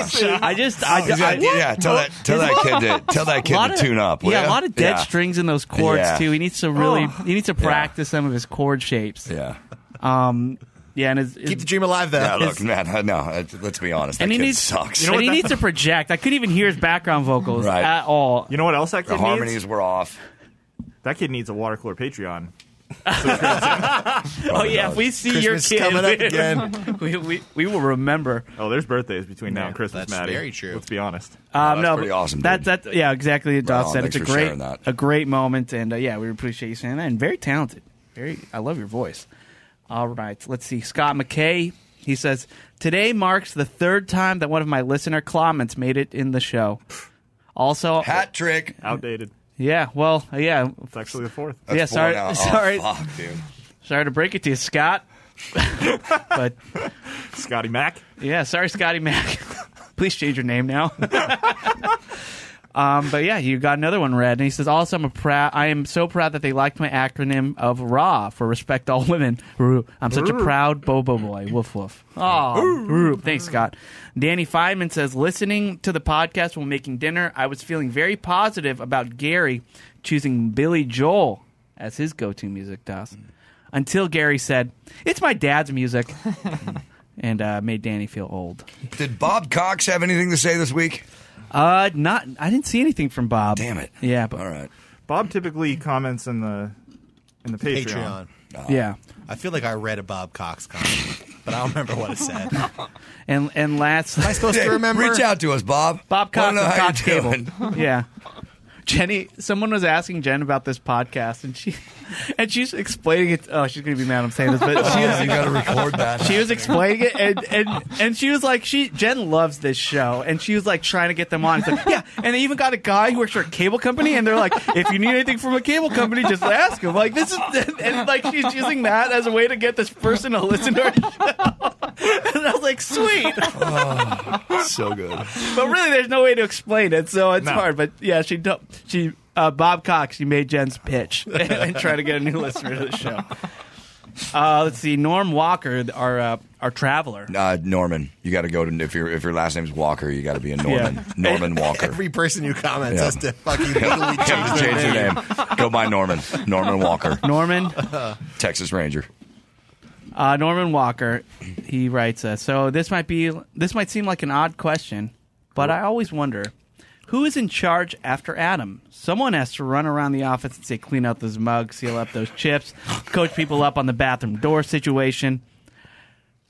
that kid to tune up. Yeah, a lot of dead strings in those chords too. He needs to practice some of his chord shapes. Yeah. Yeah, and keep the dream alive, though. Yeah, look, man, no, let's be honest. That kid sucks. You know, he needs to project. I couldn't even hear his background vocals at all. You know what else that kid needs? The harmonies were off. That kid needs a Watercooler Patreon. Oh yeah, if we see Christmas your kid coming up again, we will remember. Oh, there's birthdays between now and Christmas, that's Maddie. very true. Let's be honest. That's pretty awesome. That's yeah, exactly. As Doss said, it's thanks a great moment, and yeah, we appreciate you saying that. And very talented. I love your voice. All right, let's see. Scott McKay, he says, today marks the third time that one of my listener comments made it in the show. Also, hat trick. Outdated. Yeah, well, yeah. It's actually the fourth. That's sorry. Oh, fuck, dude. Sorry to break it to you, Scott. But Scotty Mac. Yeah, sorry, Scotty Mac. Please change your name now. But yeah, you got another one read, and he says, also, I am so proud that they liked my acronym of RAW for Respect All Women. I'm such a proud Bobo boy. Woof woof. Oh, thanks, Scott. Danny Feynman says, listening to the podcast while making dinner, I was feeling very positive about Gary choosing Billy Joel as his go-to music, Doss. Until Gary said, it's my dad's music. And made Danny feel old. Did Bob Cox have anything to say this week? I didn't see anything from Bob. Damn it. Yeah, but all right. Bob typically comments in the Patreon. Oh. Yeah. I feel like I read a Bob Cox comment, but I don't remember what it said. And last, am I supposed to remember? Reach out to us, Bob. Bob Cox of Cox Cable. Doing. Yeah. Jenny, someone was asking Jen about this podcast, and she's explaining it. Oh, she's going to be mad I'm saying this, but you got to record that. She was explaining it, and she was like, Jen loves this show, and she was like trying to get them on. It's like, yeah, and they even got a guy who works for a cable company, and they're like, if you need anything from a cable company, just ask him. Like this is, and like she's using that as a way to get this person to listen to her show. And I was like, sweet. Oh, so good. But really, there's no way to explain it, so it's hard. But yeah, Bob Cox, she made Jen's pitch and try to get a new listener to the show. Let's see, Norm Walker, our traveler. Norman, you got to go to if your last name's Walker, you got to be a Norman. Yeah. Norman Walker. Every person who comments has to fucking legally change their name. Go by Norman. Norman Walker. Norman, Texas Ranger. Norman Walker, he writes, so this might seem like an odd question, but I always wonder, who is in charge after Adam? Someone has to run around the office and say, clean out those mugs, seal up those chips, coach people up on the bathroom door situation.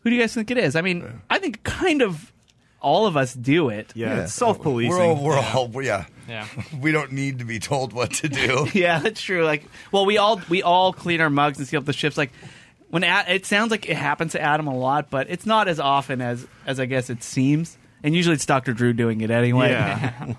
Who do you guys think it is? I mean, I think kind of all of us do it. Yeah. It's self-policing. We're all we don't need to be told what to do. Yeah, that's true. Like, well, we all clean our mugs and seal up the chips. Like, when it sounds like it happens to Adam a lot, but it's not as often as I guess it seems. And usually it's Dr. Drew doing it anyway. Yeah.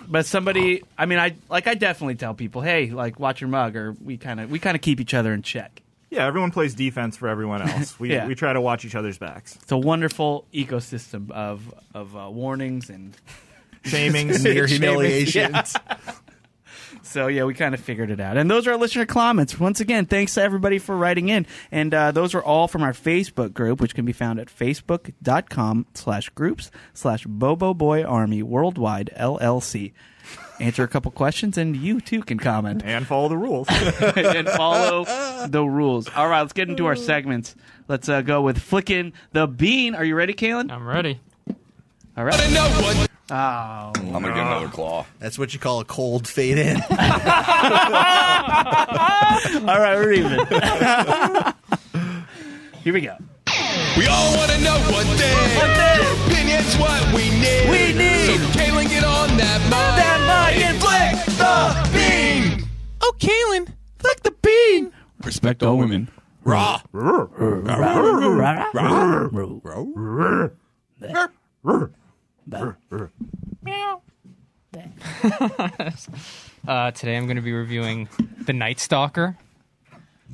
But somebody, I mean, I definitely tell people, hey, like, watch your mug, or we kind of keep each other in check. Yeah, everyone plays defense for everyone else. We try to watch each other's backs. It's a wonderful ecosystem of warnings and shamings, near humiliations. Yeah. So, yeah, we kind of figured it out. And those are our listener comments. Once again, thanks to everybody for writing in. And those are all from our Facebook group, which can be found at facebook.com/groups/BoboBoyArmy Worldwide LLC. Answer a couple questions, and you, too, can comment. And follow the rules. And follow the rules. All right, let's get into our segments. Let's go with Flickin' the Bean. Are you ready, Caelan? I'm ready. All right. Oh, I'm going to get another claw. That's what you call a cold fade in. All right, we're even. Here we go. We all want to know what your opinion's what we need. We need. So Caelan, get on that mic and flick the bean. Oh, Caelan, flick the bean. Respect all women. Raw. Today I'm going to be reviewing The Night Stalker,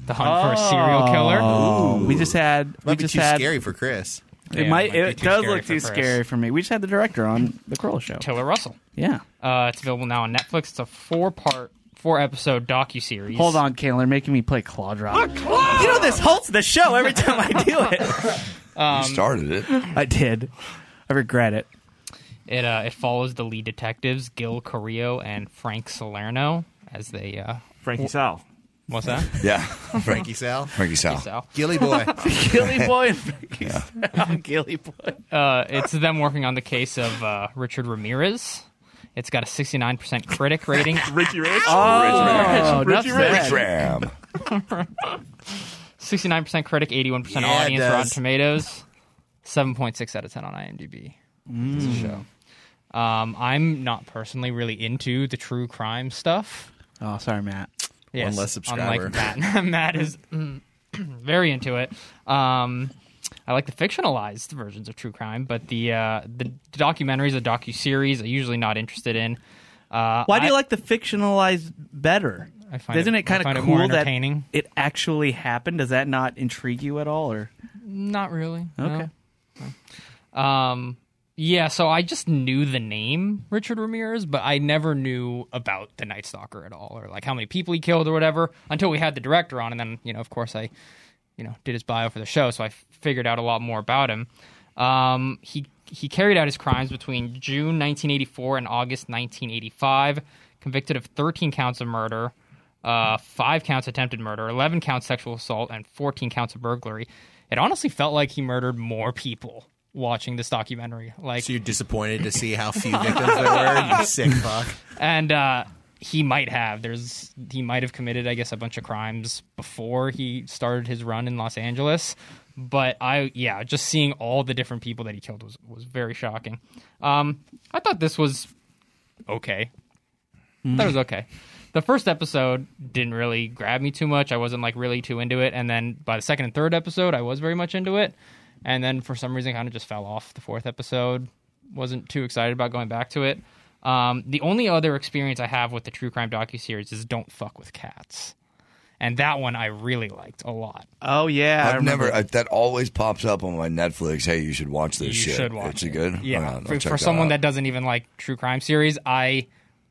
The Hunt for a Serial Killer. Oh, we just had. Might be too scary for Chris. It does look too scary for me. We just had the director on the Kroll Show. Taylor Russell. Yeah. It's available now on Netflix. It's a 4-episode docuseries. Hold on, Caelan. They're making me play Claw Drop. You know this halts the show every time I do it. You started it. I did. I regret it. It follows the lead detectives, Gil Carrillo and Frank Salerno, as they... Frankie Sal. What's that? Yeah. Frankie Sal. Frankie Sal. Gilly Boy. Gilly Boy and Frankie Sal. Gilly Boy. It's them working on the case of Richard Ramirez. It's got a 69% critic rating. Richie Rich? Oh, Richie Rich. Ram. 69% critic, 81% Yeah, audience, it does. Rotten Tomatoes. 7.6 out of 10 on IMDb. It's a show. I'm not personally really into the true crime stuff. Oh, sorry, Matt. Yes, One less subscriber. Unlike Matt. Matt is very into it. I like the fictionalized versions of true crime, but the documentaries, the docuseries, I'm usually not interested in. Why do you like the fictionalized better? Isn't it kind of cool that it actually happened? Does that not intrigue you at all, or not really? Okay. No. Yeah, so I just knew the name Richard Ramirez, but I never knew about the Night Stalker at all, or like how many people he killed or whatever, until we had the director on, and then of course I, did his bio for the show, so I figured out a lot more about him. He carried out his crimes between June 1984 and August 1985, convicted of 13 counts of murder, 5 counts attempted murder, 11 counts sexual assault, and 14 counts of burglary. It honestly felt like he murdered more people watching this documentary. So you're disappointed to see how few victims there were? You sick fuck. And he might have committed, I guess, a bunch of crimes before he started his run in Los Angeles. But just seeing all the different people that he killed was very shocking. I thought this was okay. That was okay. The first episode didn't really grab me too much. I wasn't really too into it. And then by the second and third episode, I was very much into it. And then for some reason, kind of just fell off the fourth episode. Wasn't too excited about going back to it. The only other experience I have with the true crime docuseries is Don't Fuck with Cats. And that one I really liked a lot. Oh, yeah. That always pops up on my Netflix. Hey, you should watch this shit. You should watch it. Good? Yeah. For someone that doesn't even like true crime series, I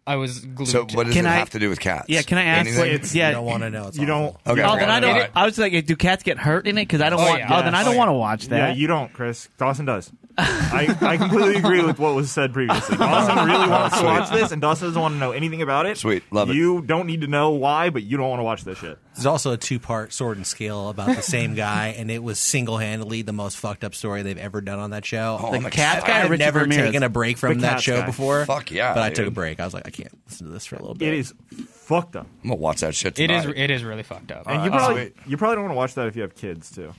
was glued. So what does it have to do with cats? Yeah, can I ask? You don't want to know. You don't. Okay. Oh, then I don't. Right. I was like, do cats get hurt in it? Because I don't want. Yeah. Then I don't want to watch that. Yeah, you don't, Chris. Dawson does. I completely agree with what was said previously. Dawson really wants to watch this, and Dawson doesn't want to know anything about it. Sweet, love it. You don't need to know why, but you don't want to watch this shit. There's also a 2-part Sword and Scale about the same guy, and it was single-handedly the most fucked up story they've ever done on that show. The cat guy. I had never Ramirez. taken a break from The that Cats show guy. before. Fuck yeah, but I dude. took a break. I was like, I can't listen to this for a little bit. It is fucked up. I'm gonna watch that shit It tonight. is really fucked up. And you probably don't want to watch that if you have kids too.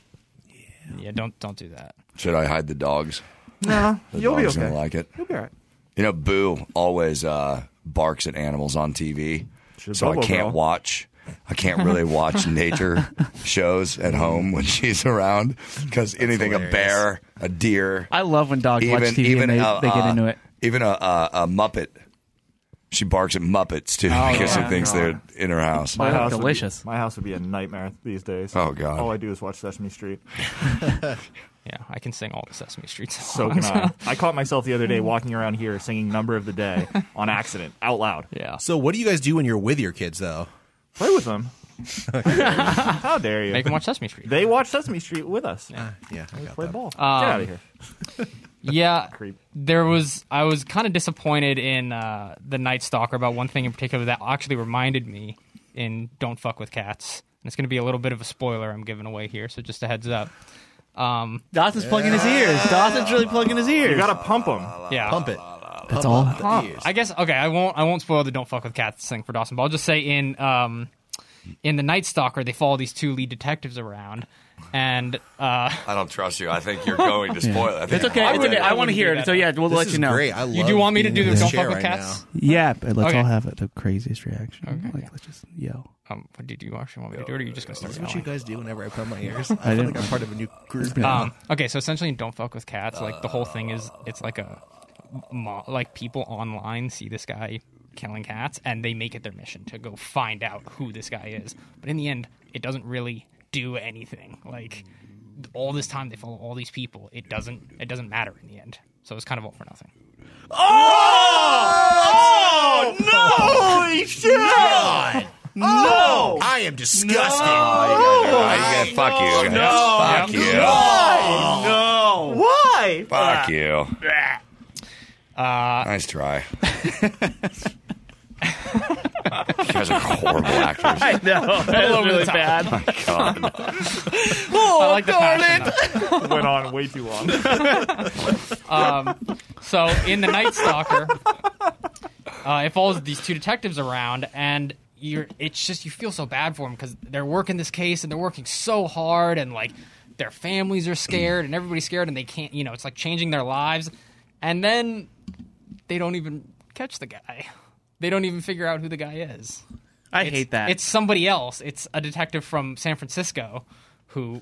Yeah, don't do that. Should I hide the dogs? No, The you'll be dog's okay. gonna like it. You'll be all right. Boo always barks at animals on TV, She's a so I Bobo can't girl. watch. I can't really watch nature shows at home when she's around because anything a bear, a deer. I love when dogs watch TV and they get into it. Even a Muppet. She barks at Muppets too because she thinks they're in her house. My house delicious. My house would be a nightmare these days. Oh God! All I do is watch Sesame Street. Yeah, I can sing all the Sesame Street songs. So can I. I caught myself the other day walking around here singing "Number of the Day" on accident, out loud. Yeah. So what do you guys do when you're with your kids, though? Play with them. How dare you? Make them watch Sesame Street. They watch Sesame Street with us. Yeah, I got Play that. ball. Get out of here. Yeah, Creep. I was kind of disappointed in The Night Stalker about one thing in particular that actually reminded me in Don't Fuck with Cats. And it's going to be a little bit of a spoiler I'm giving away here, so just a heads up. Dawson's plugging his ears. Dawson's really plugging his ears. You gotta pump them. Yeah. Pump it. That's all. I guess okay. I won't spoil the Don't Fuck with Cats thing for Dawson, but I'll just say in The Night Stalker they follow these 2 lead detectives around, and I don't trust you. I think you're going to spoil it. It's okay. It's okay. I want to hear it. So yeah, we'll let you know. Great. I love you do want me to do being the in Don't this chair Fuck with right Cats? Yeah, but let's Okay. all have the craziest reaction. Okay. Like, let's just yell. Did you actually want me to do it, or are you just going to start That's what yelling? you guys do whenever I put my ears. I I feel didn't- like I'm part of a new group now. Okay, so essentially in Don't Fuck with Cats, like the whole thing is it's like a like people online see this guy killing cats, and they make it their mission to go find out who this guy is. But in the end, it doesn't really do anything. Like all this time they follow all these people, it doesn't matter in the end. So it's kind of all for nothing. Oh no! Holy shit! God. No! I am disgusted. Fuck you. No! Fuck you. No! Why? Fuck you. Nice try. You guys are horrible actors. I know. That's really bad. Oh my God. I like the passion. Went on way too long. So in The Night Stalker, it follows these two detectives around, and it's just you feel so bad for them because they're working this case and they're working so hard, and like their families are scared and everybody's scared, and they can't. It's like changing their lives, and then they don't even catch the guy. They don't even figure out who the guy is. I hate that. It's somebody else. It's a detective from San Francisco who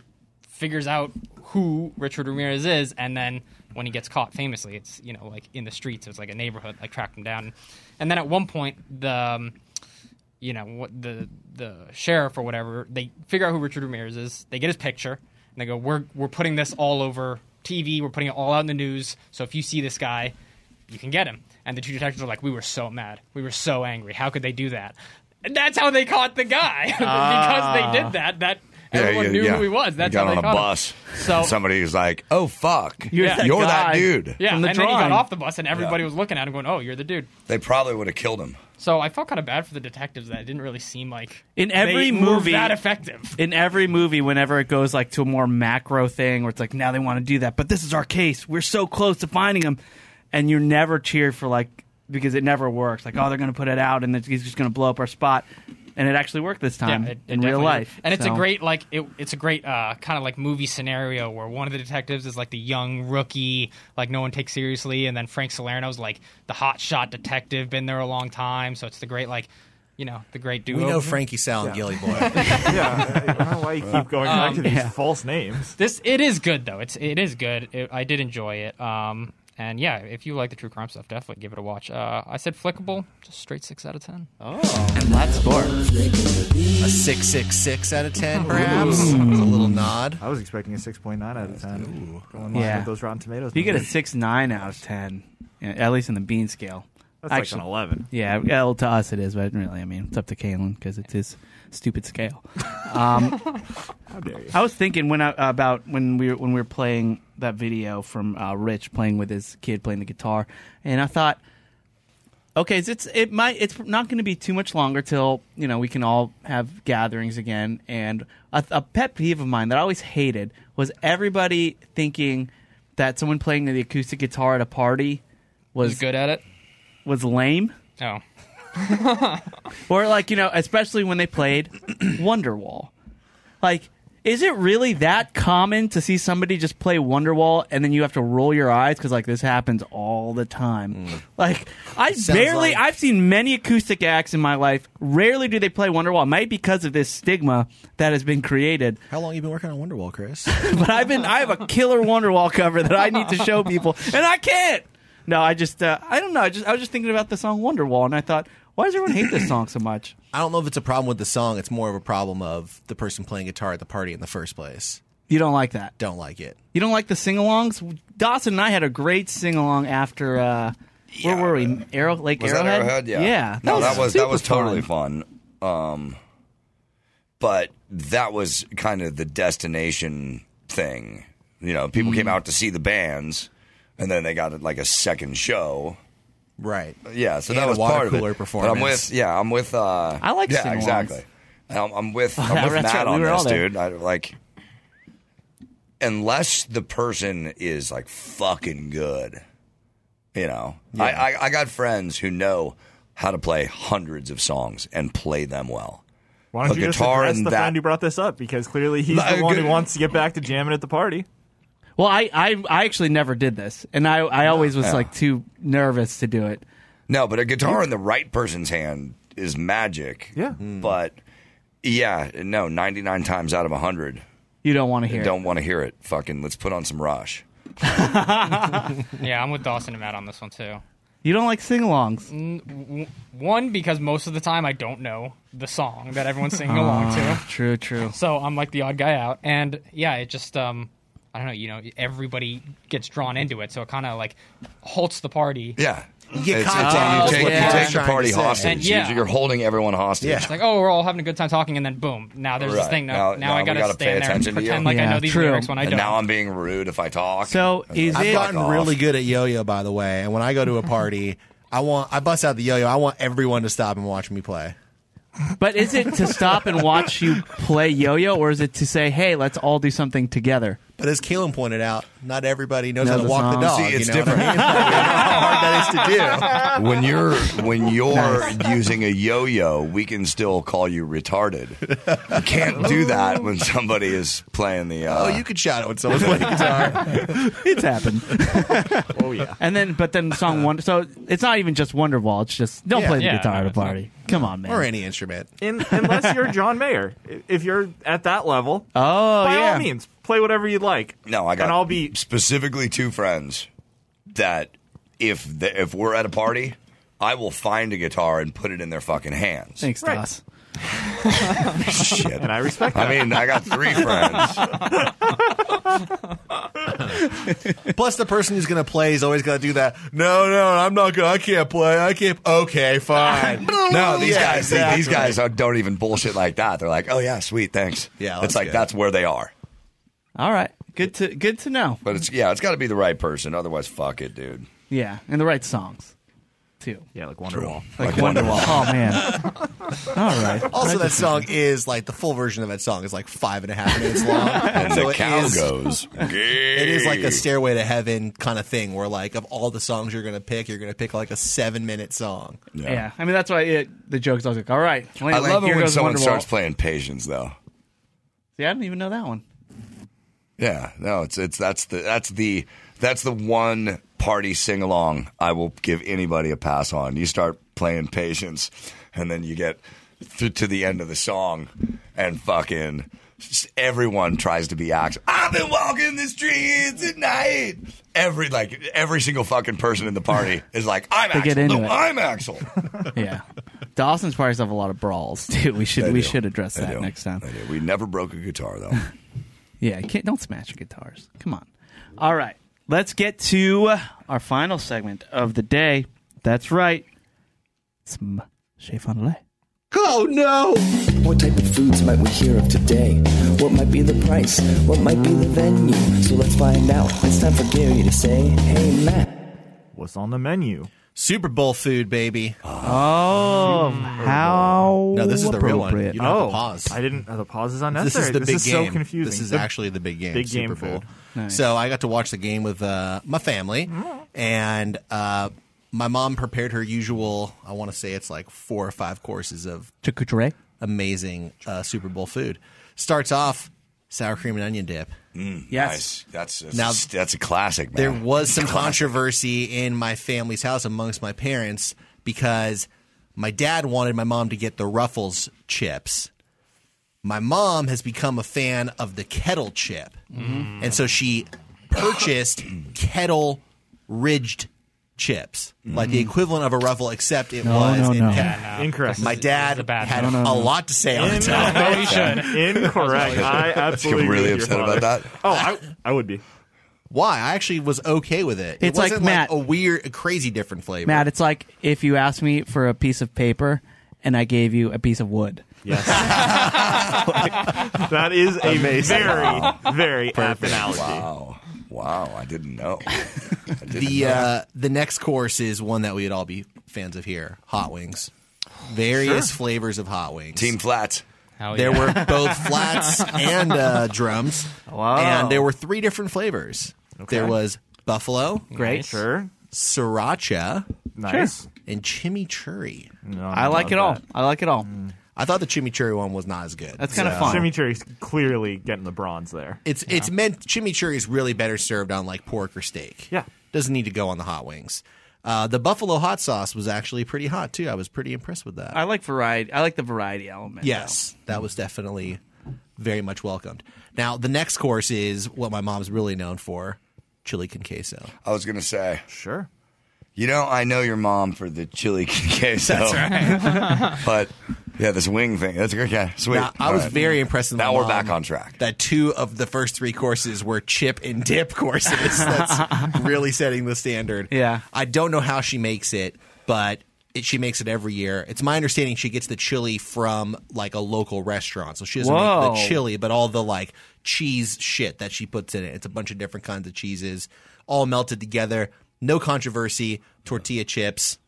figures out who Richard Ramirez is, and then when he gets caught, famously, it's like in the streets. It's like a neighborhood, like tracked him down, and then at one point the sheriff or whatever, they figure out who Richard Ramirez is. They get his picture, and they go, "We're putting this all over TV. We're putting it all out in the news. So if you see this guy, you can get him." And the two detectives are like, "We were so mad. We were so angry. How could they do that?" And that's how they caught the guy. Because they did that. Everyone knew who he was. That's how they got caught on a bus. him. So somebody was like, "Oh fuck, you're that dude." Yeah, from the and then he drawing. got off the bus, and everybody was looking at him, going, "Oh, you're the dude." They probably would have killed him. So I felt kind of bad for the detectives that it didn't really seem like in every they movie were that effective. In every movie, whenever it goes like to a more macro thing, where it's like now they want to do that, but this is our case. We're so close to finding him, and you're never cheered for like because it never works. Like, oh, they're going to put it out, and he's just going to blow up our spot. And it actually worked this time in real life. And it's a great it's a great kind of like movie scenario where one of the detectives is like the young rookie, like no one takes seriously, and then Frank Salerno's like the hotshot detective, been there a long time. So it's the great the great duo. We know Frankie, Sal, and Gilly Boy. Yeah, I don't know why you keep going back to these false names. It is good though. It is good. I did enjoy it. And yeah, if you like the true crime stuff, definitely give it a watch. I said flickable, just straight 6 out of 10. Oh, flat score. A 6.66 out of 10, perhaps. It's a little nod. I was expecting a 6.9 out of 10. Ooh. Going line with those Rotten Tomatoes. If you get a 6.9 out of 10, at least in the Bean scale. That's actually like an 11. Yeah, well, to us it is, but really, I mean, it's up to Caelan because it's his stupid scale. How dare you? I was thinking about when we were playing that video from Rich playing with his kid playing the guitar, and I thought, okay, it's not going to be too much longer till we can all have gatherings again. And a pet peeve of mine that I always hated was everybody thinking that someone playing the acoustic guitar at a party was good at it. Was lame. Oh. Or especially when they played Wonderwall. Like, is it really that common to see somebody just play Wonderwall and then you have to roll your eyes because this happens all the time? Like, I've seen many acoustic acts in my life. Rarely do they play Wonderwall. It might be because of this stigma that has been created. How long have you been working on Wonderwall, Chris? But I have a killer Wonderwall cover that I need to show people, and I can't. No, I just I don't know. I was just thinking about the song Wonderwall, and I thought, why does everyone hate this song so much? I don't know if it's a problem with the song. It's more of a problem of the person playing guitar at the party in the first place. You don't like that? Don't like it. You don't like the sing-alongs? Dawson and I had a great sing-along after, where were we? Lake Was Arrowhead? that Arrowhead? Yeah. Yeah. That was totally fun. But that was kind of the destination thing. People came out to see the bands, and then they got like a second show. Right. Yeah, so and that was part of Watercooler it. performance. But I'm with. I like yeah, sing-alongs. exactly. I'm with That's Matt right, we on were all this, there. dude. I like, unless the person is like fucking good, Yeah. I got friends who know how to play hundreds of songs and play them well. Why don't you just address the friend who brought this up? Because clearly he's the one who wants to get back to jamming at the party. Well, I actually never did this, and I always was too nervous to do it. No, but a guitar in the right person's hand is magic. Yeah. But 99 times out of 100, you don't want to hear it. Don't want to hear it. Fucking let's put on some Rush. Yeah, I'm with Dawson and Matt on this one too. You don't like sing-alongs? One, because most of the time I don't know the song that everyone's singing along to. True. So I'm like the odd guy out. And yeah, it just, I don't know, everybody gets drawn into it. So it kind of like halts the party. Yeah. You get You content. take the party hostage. And, yeah. You're holding everyone hostage. Yeah. It's like, oh, we're all having a good time talking, and then boom, now there's this thing. Now I we gotta pay stand there and attention to pretend you. like I know these true. lyrics when I And don't. now I'm being rude if I talk. So is I've it? gotten really good at yo-yo, by the way. And when I go to a party, I bust out the yo-yo. I want everyone to stop and watch me play. But is it to stop and watch you play yo-yo, or is it to say, "Hey, let's all do something together"? But as Caelan pointed out, not everybody knows how to the walk the song. dog. See, it's you know different. What I mean? You know how hard that is to do. When you're using a yo-yo, we can still call you retarded. You can't do that when somebody is playing the. You could shout it when someone's playing guitar. It's happened. Oh yeah. But then song Wonder. So it's not even just Wonderwall. It's just don't play the guitar at a party. Come on, man. Or any instrument. Unless you're John Mayer. If you're at that level, Oh by yeah. all means, play whatever you'd like. No, I got and I'll be specifically two friends that if we're at a party, I will find a guitar and put it in their fucking hands. Thanks, Right. Doss. Shit. and I respect that. I mean, I got three friends. Plus, the person who's going to play is always got to do that. No, I'm not good. I can't play. I can't. Okay, fine. No, these Yeah, guys, exactly. these guys don't even bullshit like that. They're like, oh yeah, sweet, thanks. Yeah, it's that's like good. that's where they are. All right. Good to know. But it's got to be the right person. Otherwise, fuck it, dude. Yeah, and the right songs too. Yeah, like Wonderwall. Like Wonderwall. Oh man. All right. Also, that song is like the full version of that song is like 5.5 minutes long. And So the it cow is- goes. It is like a Stairway to Heaven kind of thing where, like, of all the songs you're going to pick like a 7-minute song. Yeah. I mean, that's why the joke's always like, all right. I love it here when goes someone Wonderwall. starts playing Patience, though. See, I didn't even know that one. Yeah, no, that's the one party sing along I will give anybody a pass on. You start playing Patience, and then you get to the end of the song, and fucking everyone tries to be Axel. I've been walking the streets at night. Every single fucking person in the party is like, I'm They Axel. get into No, it. I'm Axel. Yeah. Dawson's parties have a lot of brawls too. We should address They that do. next time. They do. We never broke a guitar though. Yeah, don't smash guitars. Come on. All right, let's get to our final segment of the day. That's right. Some Chez Fondiler. Oh no! What type of foods might we hear of today? What might be the price? What might be the venue? So let's find out. It's time for Gary to say, hey Matt. What's on the menu? Super Bowl food, baby. Oh, how No, this is the real one. appropriate. You don't have to pause. I didn't. The pause is This unnecessary. is the big is game. so confusing. This is The actually the big game. big Super game Bowl. food. Nice. So I got to watch the game with my family, and my mom prepared her usual. I want to say it's like 4 or 5 courses of Charcuterie. amazing Super Bowl food. Starts off sour cream and onion dip. Yes. Nice. Now- That's a classic, man. There was some Classic. controversy in my family's house amongst my parents because my dad wanted my mom to get the Ruffles chips. My mom has become a fan of the kettle chip. And so she purchased kettle ridged chips, like the equivalent of a Ruffle, except it was in no. kettle. Incorrect. My dad a bad had thing. a lot to say on the topic. No, you should. Incorrect. I absolutely You're really agree with your upset about father. that? Oh, I would be. Why? I actually was okay with it. It's it like, wasn't Matt- a weird, a crazy different flavor. Matt, it's like if you asked me for a piece of paper and I gave you a piece of wood. Yes. That is a very apt analogy. Wow, I didn't know. The next course is one that we'd all be fans of here: hot wings. Various flavors of hot wings. Team Flats. Hell There yeah. were both flats and drums. Wow. And there were 3 different flavors. There was buffalo, Great. Sure. sriracha, Nice. and chimichurri. No, I like it all. I like it all. I thought the chimichurri one was not as good. That's kind of fun. Chimichurri's clearly getting the bronze there. It's meant chimichurri is really better served on like pork or steak. Yeah. Doesn't need to go on the hot wings. The buffalo hot sauce was actually pretty hot too. I was pretty impressed with that. I like variety. I like the variety element. Yes, that was definitely very much welcomed. Now, the next course is what my mom's really known for, chili con queso. I was gonna say, Sure. you know, I know your mom for the chili con queso. That's right. But yeah, this wing thing. That's good. Yeah, sweet. Now, I was very impressed with my Now we're mom back on track. that 2 of the first 3 courses were chip and dip courses. That's really setting the standard. Yeah. I don't know how she makes it, but she makes it every year. It's my understanding she gets the chili from like a local restaurant. So she doesn't make Whoa. the chili, but all the like cheese shit that she puts in it. It's a bunch of different kinds of cheeses all melted together. No controversy. Tortilla chips.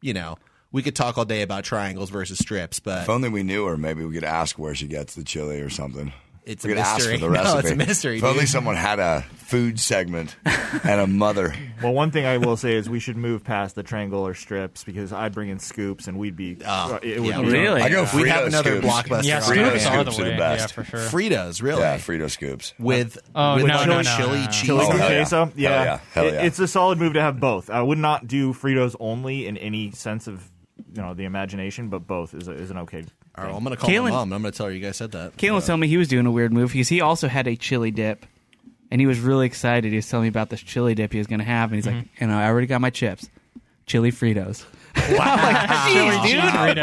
You know, we could talk all day about triangles versus strips, but If only we knew her, maybe we could ask where she gets the chili or something. It's we a could ask mystery. for the No, recipe. it's a mystery, If only dude. someone had a food segment and a mother. Well, one thing I will say is we should move past the triangle or strips because I'd bring in scoops and we'd be. It would yeah. be Really? I go We'd Frito have another scoops. blockbuster. Yeah, on Frito scoops there. are the scoops are the way. best. Yeah, for sure. Fritos, really? Yeah, Frito scoops. With Oh, with no, no, chili no. cheese. Chili con hell yeah. queso? Hell yeah. Hell yeah. It's a solid move to have both. I would not do Fritos only in any sense of the imagination, but both is an okay. All right, I'm going to call Caelan- my mom and I'm going to tell her you guys said that. Caelan was telling me he was doing a weird move because he also had a chili dip, and he was really excited. He was telling me about this chili dip he was going to have, and he's like, "And I already got my chips, chili Fritos." Jeez, dude.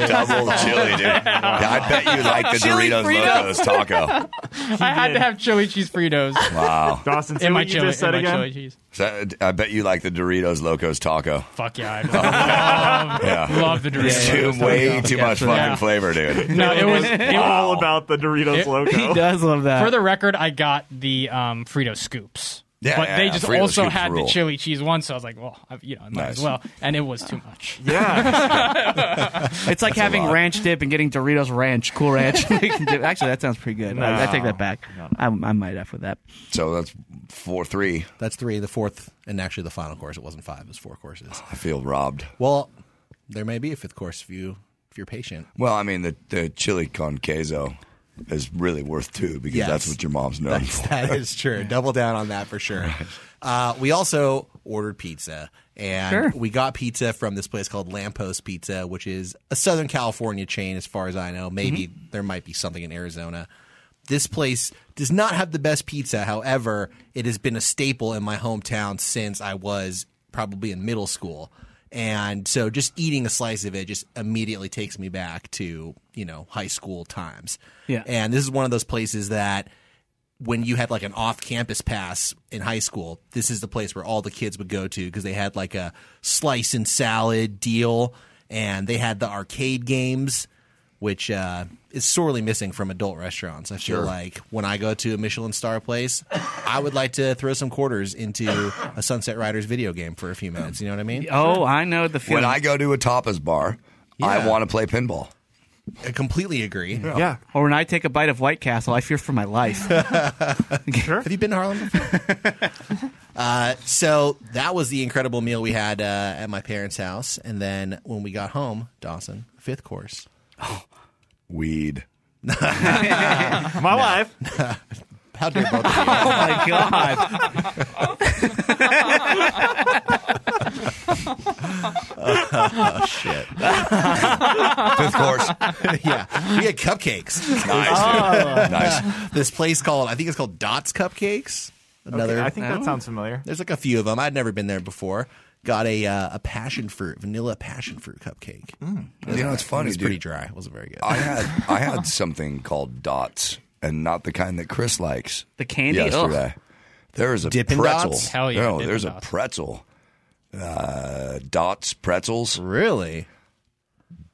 Double chili, dude. Yeah, I bet you like the Chili Doritos Fritos. Locos taco. I had to have chili cheese Fritos Wow. Dawson, say in my what you chili. just said in my again. chili cheese. I bet you like the Doritos Locos taco. Fuck yeah, I love the Doritos. Way too much fucking Yeah. flavor, dude. No, it was All about the Doritos logo. He does love that. For the record, I got the Frito scoops. Yeah, but yeah, they yeah. just Frito also scoops had rule. the chili cheese one, so I was like, well, I might Nice. as well. And it was too much. Yeah. It's like having lot. ranch dip and getting Doritos Ranch, Cool Ranch. Actually, that sounds pretty good. I take that back. I might F with that. So that's 4-3. That's 3. The 4th, and actually the final course, it wasn't 5. It was 4 courses. I feel robbed. Well, there may be a 5th course if you're patient. Well, I mean, the chili con queso is really worth 2 because Yes. that's what your mom's known for. That is true. Double down on that for sure. We also ordered pizza, and Sure. we got pizza from this place called Lamppost Pizza, which is a Southern California chain as far as I know. Maybe there might be something in Arizona. This place does not have the best pizza. However, it has been a staple in my hometown since I was probably in middle school. And so just eating a slice of it just immediately takes me back to, high school times. Yeah. And this is one of those places that when you had like an off-campus pass in high school, this is the place where all the kids would go to because they had like a slice and salad deal, and they had the arcade games, which is sorely missing from adult restaurants. I feel like when I go to a Michelin star place, I would like to throw some quarters into a Sunset Riders video game for a few minutes. You know what I mean? Oh, I know the feeling. When I go to a tapas bar, I Yeah. want to play pinball. I completely agree. Yeah. Or when I take a bite of White Castle, I fear for my life. Have you been to Harlem before? So that was the incredible meal we had at my parents' house. And then when we got home, Dawson, 5th course. Weed. My wife. How dare both of you? Oh my god! Oh, shit. 5th course. Yeah. We had cupcakes. Nice, dude. Nice. This place I think it's called Dots Cupcakes. Another. Okay, I think that sounds familiar. There's like a few of them. I'd never been there before. Got a passion fruit, vanilla passion fruit cupcake. You know, it's funny, It was dude. pretty dry. It wasn't very good. I had something called Dots, and not the kind that Chris likes. The candy? Yesterday. There is a Dippin' pretzel. Dots? Hell yeah, No, Dippin' there's Dots. a pretzel. Dots pretzels. Really?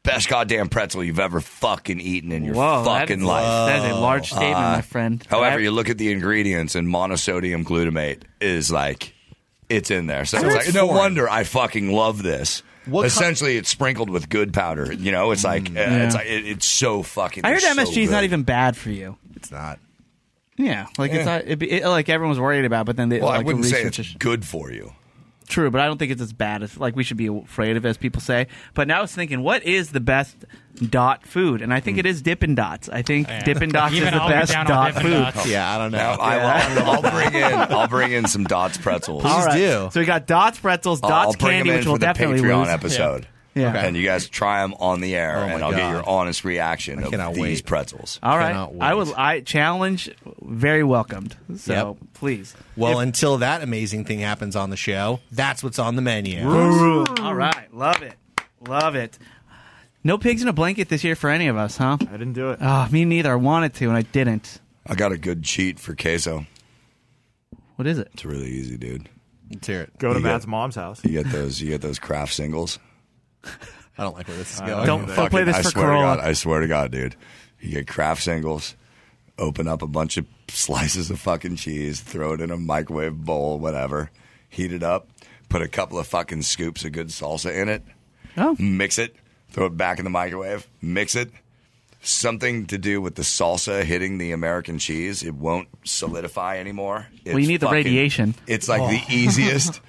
Best goddamn pretzel you've ever fucking eaten in your Whoa, fucking life. That is a large statement, my friend. However, you look at the ingredients, and monosodium glutamate is like, it's in there. So it's like, no wonder I fucking love this. Essentially, it's sprinkled with good powder. You know, it's like, it's so fucking. I heard it's so MSG is not good. even bad for you. It's not. Yeah, like it's not. Like everyone's worried about, but then they Well, like I wouldn't the say research it's is good for you. true, but I don't think it's as bad as like we should be afraid of, as people say. But now I was thinking, what is the best dot food? And I think it is Dippin' Dots. I think Dippin' Dots is Even the I'll be best down on dot Dippin' food. Dots. Yeah, I don't know. Now, I'll bring in some Dots pretzels. Please do. So we got Dots pretzels, Dots I'll bring candy, them in which for will the definitely Patreon lose. episode. Yeah. Okay. And you guys try them on the air, my and I'll get God. your honest reaction of cannot these wait. pretzels. All Cannot right. wait. I challenge, very welcomed. So please. Well, until that amazing thing happens on the show, that's what's on the menu. All right. Love it. Love it. No pigs in a blanket this year for any of us, huh? I didn't do it. Oh, me neither. I wanted to, and I didn't. I got a good cheat for queso. What is it? It's really easy, dude. Let's hear it. Go to You Matt's get- mom's house. You get those craft singles. I don't like where this is I going. Don't play this I for swear Corolla. to God, I swear to God, dude. You get craft singles, open up a bunch of slices of fucking cheese, throw it in a microwave bowl, whatever, heat it up, put a couple of fucking scoops of good salsa in it, Oh. mix it, throw it back in the microwave, mix it. Something to do with the salsa hitting the American cheese. It won't solidify anymore. Well, you need the radiation. It's like the easiest.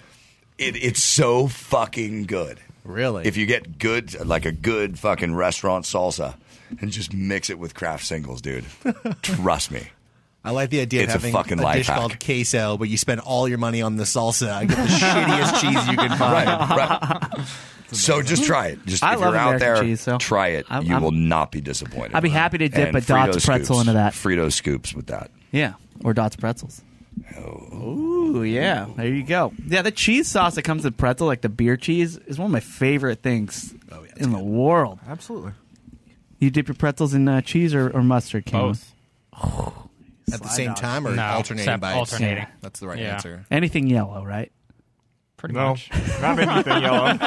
It's so fucking good. Really? If you get good, like a good fucking restaurant salsa, and just mix it with craft singles, dude. Trust me. I like the idea It's a of having fucking a life dish hack. called queso, but you spend all your money on the salsa and get the shittiest cheese you can find. Right. So just try it. Just I if love you're out American there, cheese, so try it. I'm- You will not be disappointed. I'd be happy to dip And a Dots Frito pretzel scoops. into that. Frito scoops with that. Yeah, or Dots pretzels. Ooh, yeah. There you go. Yeah, the cheese sauce that comes with pretzel, like the beer cheese, is one of my favorite things in the world. Absolutely. You dip your pretzels in cheese or mustard, Cameron? Both. At the same time or No, alternating bites? alternating. That's the right Yeah. answer. Anything yellow, right? Pretty No, much. not anything yellow.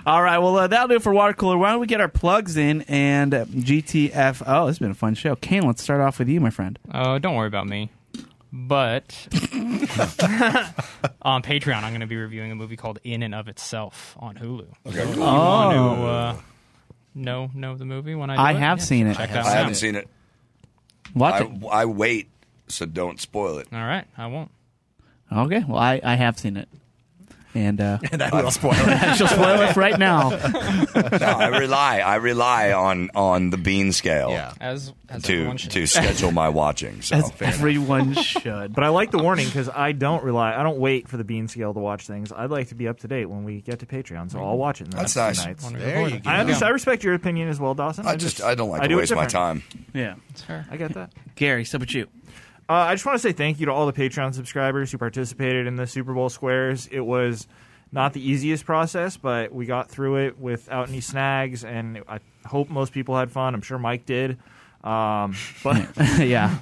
All right, well, that'll do it for Watercooler. Why don't we get our plugs in and GTF? Oh, this has been a fun show. Kane, let's start off with you, my friend. Don't worry about me. But on Patreon, I'm going to be reviewing a movie called In and of Itself on Hulu. Okay, cool. You want to know the movie when I do I it? have seen it. Check that I out. haven't seen it. Watch it. I wait, so don't spoil it. All right, I won't. Okay, well, I have seen it. And And I will spoil it. I shall spoil it right now. No, I rely on the bean scale Yeah. As to everyone should. schedule my watching. So As everyone should. But I like the warning because I don't wait for the bean scale to watch things. I'd like to be up to date when we get to Patreon, so I'll watch it in the That's next nice. few nights. There you go. I respect your opinion as well, Dawson. I don't like to do it waste my different. time. Yeah. It's fair. I get that. Gary, so about you. I just want to say thank you to all the Patreon subscribers who participated in the Super Bowl squares. It was not the easiest process, but we got through it without any snags, and I hope most people had fun. I'm sure Mike did. But Yeah.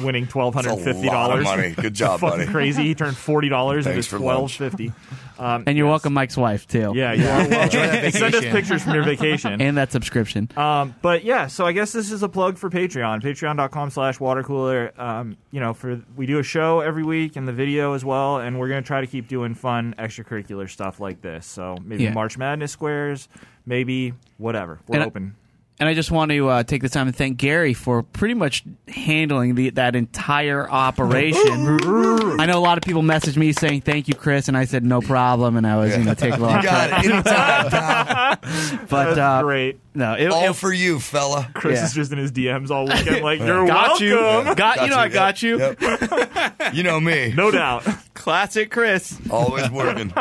winning $1,250. That's a lot of money. Good job, Fucking buddy. crazy. He turned $40 of Thanks his for lunch. $12.50. And you're welcome, Mike's wife, too. Yeah, you are welcome. Enjoy that Send us vacation. pictures from your vacation. And that subscription. But yeah, so I guess this is a plug for Patreon. Patreon.com/watercooler. We do a show every week and the video as well, and we're going to try to keep doing fun extracurricular stuff like this. So maybe Yeah. March Madness squares, maybe whatever. We're And open. And I just want to take this time to thank Gary for pretty much handling that entire operation. I know a lot of people messaged me saying, thank you, Chris, and I said, no problem, and I was, taking a lot of Got credit. it. Anytime, pal. But, That's great. No, All for you, fella. Chris yeah. is just in his DMs all weekend like, you're got welcome. you. Got I got you. Yep. You know me. No doubt. Classic Chris. Always working.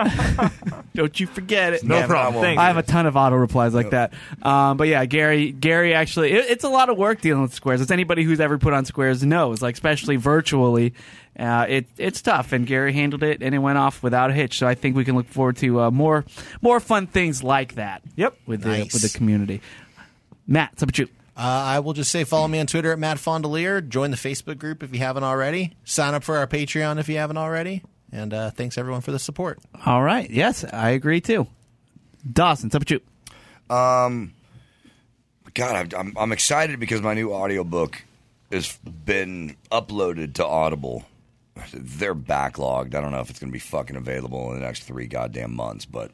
Don't you forget it. No Yeah, problem. I won't. Thanks. I have a ton of auto replies like that. But yeah, Gary actually, it's a lot of work dealing with squares. It's anybody who's ever put on squares knows, like especially virtually, it's tough. And Gary handled it, and it went off without a hitch. So I think we can look forward to more fun things like that. Yep. with Nice. the community. Matt, what's up with you? I will just say follow me on Twitter at Matt Fondiler. Join the Facebook group if you haven't already. Sign up for our Patreon if you haven't already. And thanks, everyone, for the support. All right. Yes, I agree too. Dawson, what's up with you? God, I'm excited because my new audiobook has been uploaded to Audible. They're backlogged. I don't know if it's going to be fucking available in the next 3 goddamn months, but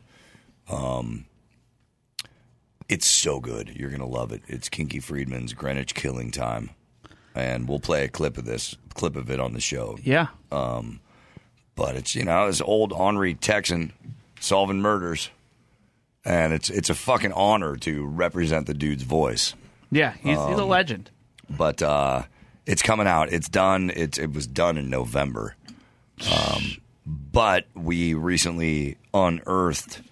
it's so good. You're going to love it. It's Kinky Friedman's Greenwich Killing Time. And we'll play a clip of it on the show. Yeah. But it's, this old ornery Texan solving murders. And it's a fucking honor to represent the dude's voice. Yeah, he's a legend. But it's coming out. It's done. It was done in November. But we recently unearthed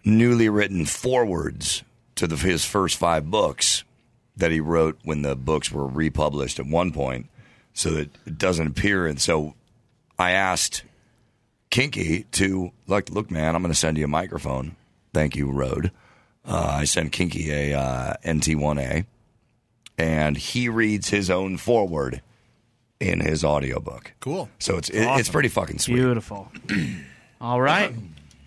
newly written forewords to his first 5 books that he wrote when the books were republished at one point, so that it doesn't appear. And so I asked Kinky to, look, man, I'm going to send you a microphone. Thank you, Rode. I sent Kinky a NT1A, and he reads his own foreword in his audiobook. Cool. So it's pretty fucking sweet. Beautiful. All right.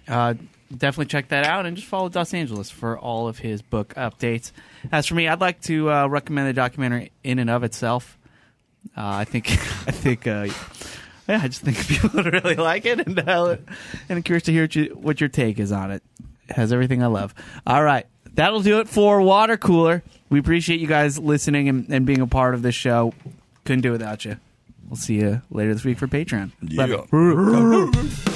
Definitely check that out, and just follow Los Angeles for all of his book updates. As for me, I'd like to recommend the documentary In and of Itself. I just think people would really like it, and I'm curious to hear what your take is on it. It has everything I love. All right. That'll do it for Watercooler. We appreciate you guys listening and being a part of this show. Couldn't do it without you. We'll see you later this week for Patreon. Yeah. Bye.